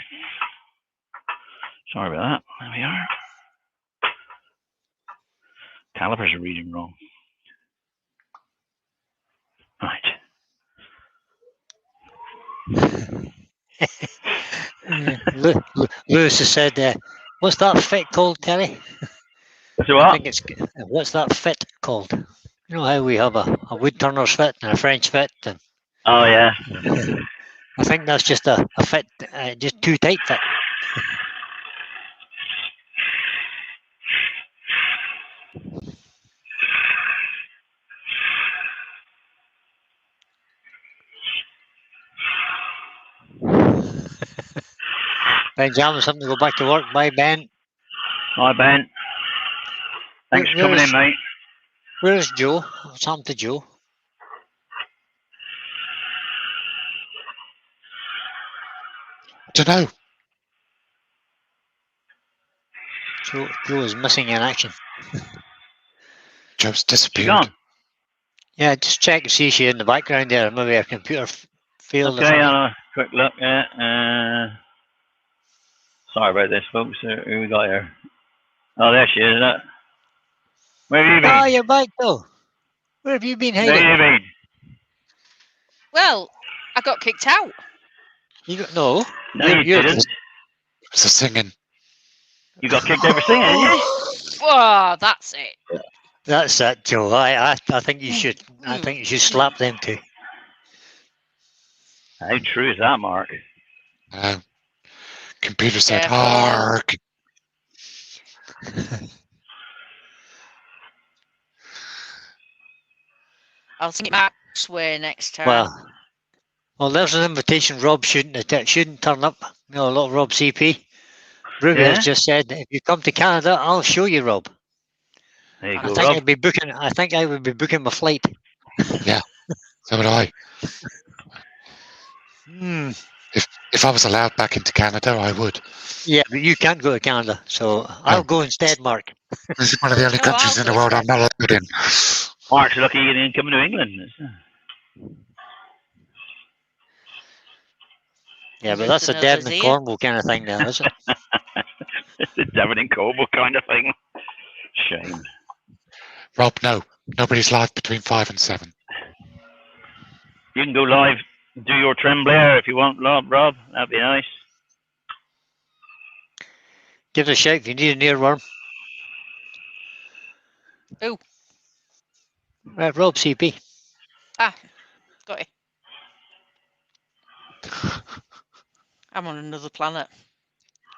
Speaker 1: Sorry about that. There we are. Calipers are reading wrong. Right.
Speaker 2: Lewis has said, what's that fit called, Terry?
Speaker 1: What's it what?
Speaker 2: I think it's, what's that fit called? You know how we have a woodturner's fit and a French fit? And
Speaker 1: Oh, yeah.
Speaker 2: I think that's just a fit, just too tight fit. Benjamin, something to go back to work. Bye, Ben.
Speaker 1: Hi, Ben. Thanks for coming in, mate.
Speaker 2: Where's Joe? What's happened to Joe?
Speaker 3: Don't know.
Speaker 2: Joe is missing in action.
Speaker 3: Joe's
Speaker 1: She
Speaker 3: disappeared.
Speaker 1: gone?
Speaker 2: Yeah, just check and see she in the background there. Maybe her computer failed.
Speaker 1: Okay, I'll have a quick look. Yeah. Sorry about this, folks. Who we got here? Oh, there she is. Where have you been?
Speaker 2: Oh, you're back though. Where have you been hiding?
Speaker 1: Where have you been?
Speaker 4: Well, I got kicked out.
Speaker 2: You got no.
Speaker 1: No, you didn't.
Speaker 3: It's the singing.
Speaker 1: You got kicked out for singing, didn't you?
Speaker 4: Oh, that's it.
Speaker 2: That's it, Joe. I think you should. I think you should slap them too.
Speaker 1: How true is that, Mark?
Speaker 3: Computer said,
Speaker 4: Careful.
Speaker 3: hark.
Speaker 4: I'll sing it Mac's way next time.
Speaker 2: Well, there's an invitation. Rob shouldn't turn up. No, little Rob CP. Ruby
Speaker 1: Yeah?
Speaker 2: has just said, if you come to Canada, I'll show you, Rob.
Speaker 1: There you
Speaker 2: I
Speaker 1: go,
Speaker 2: think
Speaker 1: Rob.
Speaker 2: I think I would be booking my flight.
Speaker 3: So would I. If I was allowed back into Canada, I would.
Speaker 2: Yeah, but you can't go to Canada, so I'll go instead, Mark.
Speaker 3: This is one of the only
Speaker 4: Oh,
Speaker 3: countries
Speaker 4: I'll
Speaker 3: in the
Speaker 4: go
Speaker 3: world I'm not allowed in.
Speaker 1: Mark's lucky he didn't come to England.
Speaker 2: Yeah, but that's a
Speaker 4: Another
Speaker 2: Devon and
Speaker 4: Zia.
Speaker 2: Cornwall kind of thing now, is it?
Speaker 1: It's a Devon and Cornwall kind of thing. Shame.
Speaker 3: Rob, no. Nobody's live between 5 and 7.
Speaker 1: You can go live and do your Trembler if you want, Rob. That'd be nice.
Speaker 2: Give us a shout if you need an earworm.
Speaker 4: Who?
Speaker 2: Rob CP.
Speaker 4: Ah, got it. I'm on another planet.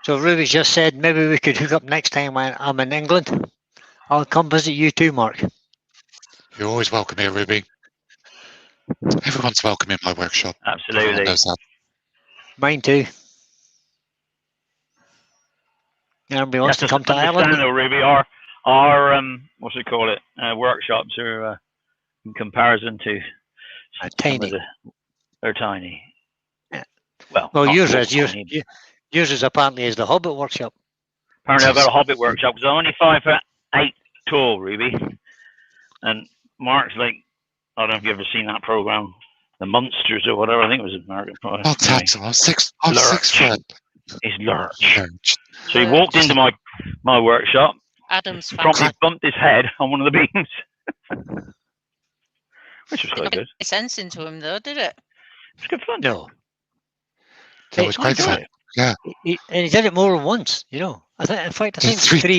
Speaker 2: So Ruby just said maybe we could hook up next time when I'm in England. I'll come visit you too, Mark.
Speaker 3: You're always welcome here, Ruby. Everyone's welcome in my workshop. Everyone
Speaker 1: Absolutely.
Speaker 3: knows that.
Speaker 2: Mine too. Anybody wants to come to
Speaker 1: understand,
Speaker 2: Ireland?
Speaker 1: though, Ruby, our what's it call it? Workshops are in comparison to
Speaker 2: Tiny.
Speaker 1: They're tiny.
Speaker 2: Yeah.
Speaker 1: Well,
Speaker 2: Yours is apparently is the Hobbit workshop.
Speaker 1: Apparently, I've got a Hobbit workshop because I'm only 5'8" tall, Ruby, and Mark's like, I don't know if you've ever seen that program, The Monsters or whatever. I think it was American.
Speaker 3: Oh, that's all. I'm 6 foot.
Speaker 1: He's Lurch.
Speaker 3: Lurch.
Speaker 1: So he walked into my workshop,
Speaker 4: Adam's
Speaker 1: promptly
Speaker 4: family.
Speaker 1: bumped his head on one of the beams, which was quite
Speaker 4: Didn't
Speaker 1: good.
Speaker 4: make sense into him though, did it?
Speaker 1: It's good fun.
Speaker 2: No.
Speaker 3: That was quite
Speaker 1: Enjoy
Speaker 3: fun.
Speaker 1: it.
Speaker 3: Yeah,
Speaker 2: And he did it more than once, you know. I think three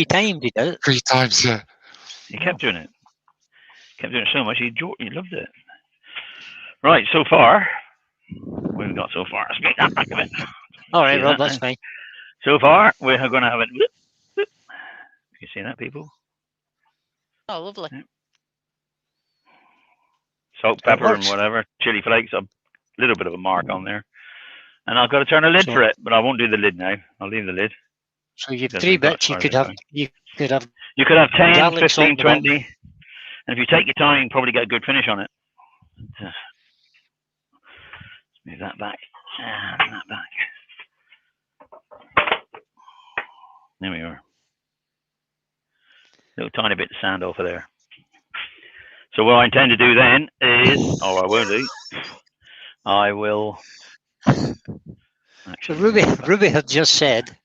Speaker 2: times he did it.
Speaker 3: 3 times, yeah.
Speaker 1: He kept doing it. Kept doing it so much he loved it. Right, so far, what have we got so far? Let's get that back of it.
Speaker 2: All right,
Speaker 1: See
Speaker 2: Rob,
Speaker 1: that
Speaker 2: that's
Speaker 1: now?
Speaker 2: fine.
Speaker 1: So far, we're going to have it. You can see that, people?
Speaker 4: Oh, lovely.
Speaker 1: Salt,
Speaker 2: It
Speaker 1: pepper, and
Speaker 2: works.
Speaker 1: whatever. Chili flakes, a little bit of a mark on there. And I've got to turn a lid
Speaker 2: So-
Speaker 1: for it, but I won't do the lid now. I'll leave the lid.
Speaker 2: So you've
Speaker 1: Because
Speaker 2: 3
Speaker 1: we've got
Speaker 2: bits.
Speaker 1: as
Speaker 2: You
Speaker 1: far as
Speaker 2: could
Speaker 1: it's
Speaker 2: have
Speaker 1: going.
Speaker 2: you could have
Speaker 1: You could have 10,
Speaker 2: garlic, salt,
Speaker 1: 15,
Speaker 2: and the bottom.
Speaker 1: 20. And if you take your time, you can probably get a good finish on it. Move that back. And that back. There we are. Little tiny bit of sand off of there. So what I intend to do then is, or I will do, I will.
Speaker 2: So
Speaker 1: Actually,
Speaker 2: Ruby had just said,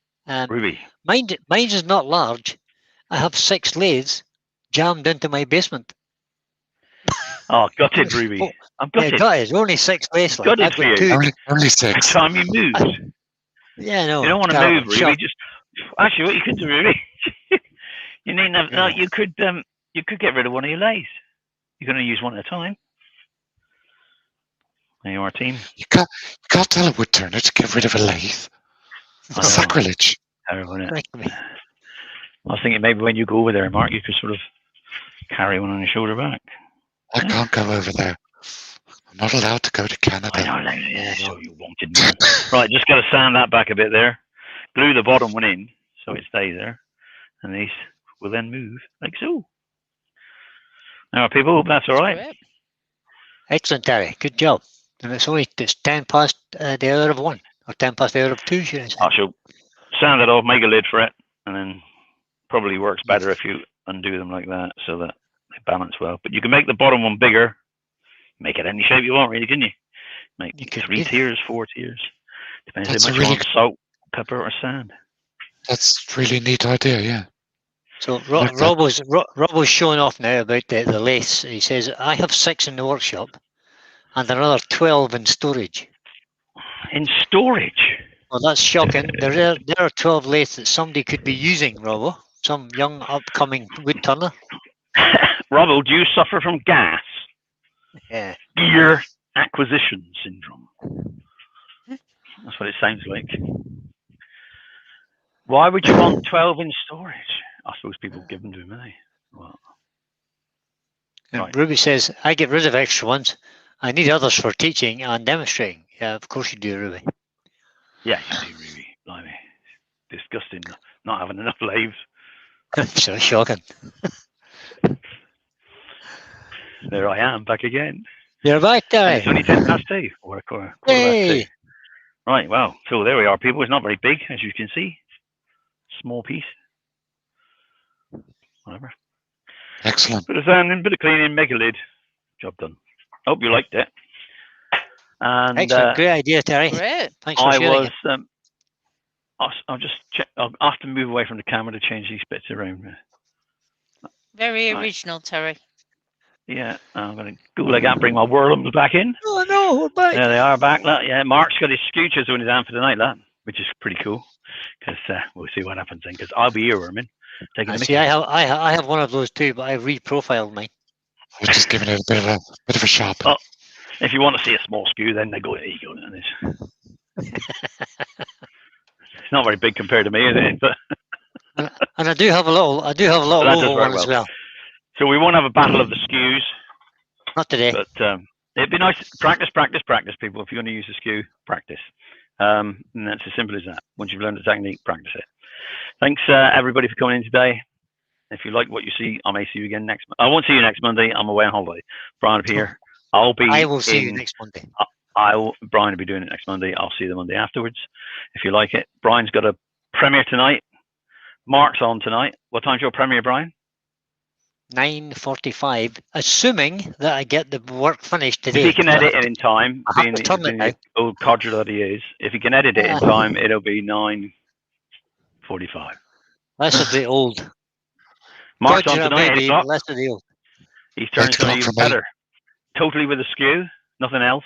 Speaker 1: Ruby.
Speaker 2: mine is not large. I have 6 lathes jammed into my basement.
Speaker 1: Oh, gutted, Ruby.
Speaker 2: Oh,
Speaker 1: I'm
Speaker 2: yeah,
Speaker 1: gutted.
Speaker 2: got it. Only 6 lathes. Like.
Speaker 1: Gutted
Speaker 2: I've
Speaker 1: for
Speaker 2: got
Speaker 1: you.
Speaker 2: 2.
Speaker 3: Only
Speaker 1: Next
Speaker 3: 6.
Speaker 1: time you move.
Speaker 2: Yeah, no.
Speaker 1: You don't want to
Speaker 2: terrible.
Speaker 1: move, Ruby.
Speaker 2: Sure.
Speaker 1: Just actually, what you could do, Ruby, you need to, no, you could get rid of one of your lathes. You're going to use one at a time. There you are, team.
Speaker 3: You can't tell a wood turner to get rid of a lathe.
Speaker 1: I know.
Speaker 3: Sacrilege.
Speaker 1: Terrible, isn't it?
Speaker 2: Exactly.
Speaker 1: I was thinking maybe when you go over there, Mark, you could sort of carry one on your shoulder back.
Speaker 3: I can't go over there. I'm not allowed to go to Canada.
Speaker 1: I know, yeah, so you wanted man. Right, just got to sand that back a bit there. Glue the bottom one in so it stays there. And these will then move like so. Now, people, hope that's all right.
Speaker 4: Great.
Speaker 2: Excellent, Terry. Good job. And it's 10 past the hour of 1, or 10 past the hour of 2, should I say?
Speaker 1: I shall sand it off, make a lid for it, and then probably works better if you undo them like that so that they balance well. But you can make the bottom one bigger, make it any shape you want, really, can you? Make
Speaker 2: You could
Speaker 1: 3
Speaker 2: do.
Speaker 1: tiers, 4 tiers. Depends
Speaker 3: That's
Speaker 1: how
Speaker 3: a
Speaker 1: much
Speaker 3: really-
Speaker 1: you want, salt, pepper, or sand.
Speaker 3: That's a really neat idea, yeah.
Speaker 2: So
Speaker 3: Like that.
Speaker 2: Rob was showing off now about the lathes. He says, I have 6 in the workshop and another 12 in storage.
Speaker 1: In storage?
Speaker 2: Well, that's shocking. There are 12 lathes that somebody could be using, Robbo. Some young upcoming wood turner.
Speaker 1: Robbo, do you suffer from gas?
Speaker 2: Yeah.
Speaker 1: Gear acquisition syndrome. That's what it sounds like. Why would you want 12 in storage? I suppose people give them to him, eh? Well,
Speaker 2: And
Speaker 1: right.
Speaker 2: Ruby says, I get rid of extra ones. I need others for teaching and demonstrating. Yeah, of course you do, Ruby.
Speaker 1: Yeah, you do, Ruby. Blimey. Disgusting not having enough lathes.
Speaker 2: So shocking.
Speaker 1: There I am, back again.
Speaker 2: You're back,
Speaker 1: And
Speaker 2: Terry.
Speaker 1: it's only 10 past 2, or a quarter past 2.
Speaker 2: Hey.
Speaker 1: Right, well, so there we are, people. It's not very big, as you can see. Small piece. Whatever.
Speaker 3: Excellent.
Speaker 1: Bit of sanding, bit of cleaning, make a lid. Job done. Hope you liked it. And
Speaker 2: Excellent. Great idea, Terry.
Speaker 4: Great.
Speaker 2: Thanks for
Speaker 1: I
Speaker 2: sharing
Speaker 1: was,
Speaker 2: it.
Speaker 1: I'll just check. I'll have to move away from the camera to change these bits around.
Speaker 4: Very
Speaker 1: Right.
Speaker 4: original, Terry.
Speaker 1: Yeah, I'm going to go like that, bring my whirlums back in.
Speaker 2: Oh, no, we're back.
Speaker 1: There they are back. Look, yeah, Mark's got his scoochers in his hand for the night, that, which is pretty cool. Because we'll see what happens then. Because I'll be earworming. Taking a
Speaker 2: See, I have one of those too, but I reprofiled mine.
Speaker 3: I was just giving it a bit of a sharpen.
Speaker 1: Oh. If you want to see a small skew, then they go. There you go. It's not very big compared to me, is it? But
Speaker 2: And I do have a little
Speaker 1: that does
Speaker 2: oval
Speaker 1: very
Speaker 2: one as well.
Speaker 1: so we won't have a battle of the skews,
Speaker 2: Not today.
Speaker 1: but it'd be nice. Practice, people. If you're going to use a skew, practice. And that's as simple as that. Once you've learned the technique, practice it. Thanks, everybody, for coming in today. If you like what you see, I may see you again next. I won't see you next Monday. I'm away on holiday. Brian will be here.
Speaker 2: I will see you next Monday.
Speaker 1: Brian will be doing it next Monday. I'll see you the Monday afterwards, if you like it. Brian's got a premiere tonight. Mark's on tonight. What time's your premiere, Brian?
Speaker 2: 9:45, assuming that I get the work finished today.
Speaker 1: If he can edit it in time,
Speaker 2: I have
Speaker 1: being
Speaker 2: to turn it
Speaker 1: the old codger that he is, if he can edit it in time, it'll be 9:45.
Speaker 2: Less of the old.
Speaker 1: Mark's on
Speaker 2: Dodger it
Speaker 1: tonight,
Speaker 2: may
Speaker 1: 8
Speaker 2: be,
Speaker 1: o'clock.
Speaker 2: but less of the old.
Speaker 1: He's turning
Speaker 3: 8
Speaker 1: something
Speaker 3: o'clock
Speaker 1: even
Speaker 3: for me.
Speaker 1: better. Totally with a skew, nothing else.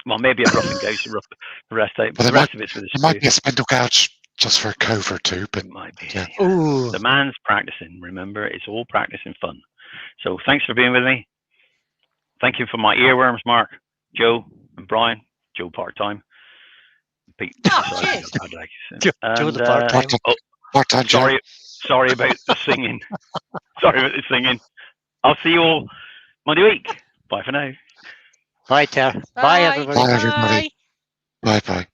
Speaker 1: Well, maybe a rough and gouge to rough the rest out, but
Speaker 3: Well,
Speaker 1: the rest of it's for the
Speaker 3: There might
Speaker 1: screw.
Speaker 3: be a spindle gouge just for a cove or two, but
Speaker 1: It might be.
Speaker 3: yeah.
Speaker 2: Ooh.
Speaker 1: The man's practicing. Remember, it's all practice and fun. So thanks for being with me. Thank you for my earworms, Mark, Joe, and Brian. Joe part-time. Pete,
Speaker 4: Oh,
Speaker 1: sorry,
Speaker 4: cheers.
Speaker 1: bad leg.
Speaker 2: Joe the part-time.
Speaker 3: Part-time Joe.
Speaker 1: Sorry about the singing. Sorry about the singing. I'll see you all Monday week. Bye for now.
Speaker 2: Bye, Ter. Bye, everybody.
Speaker 3: Bye, everybody. Bye-bye.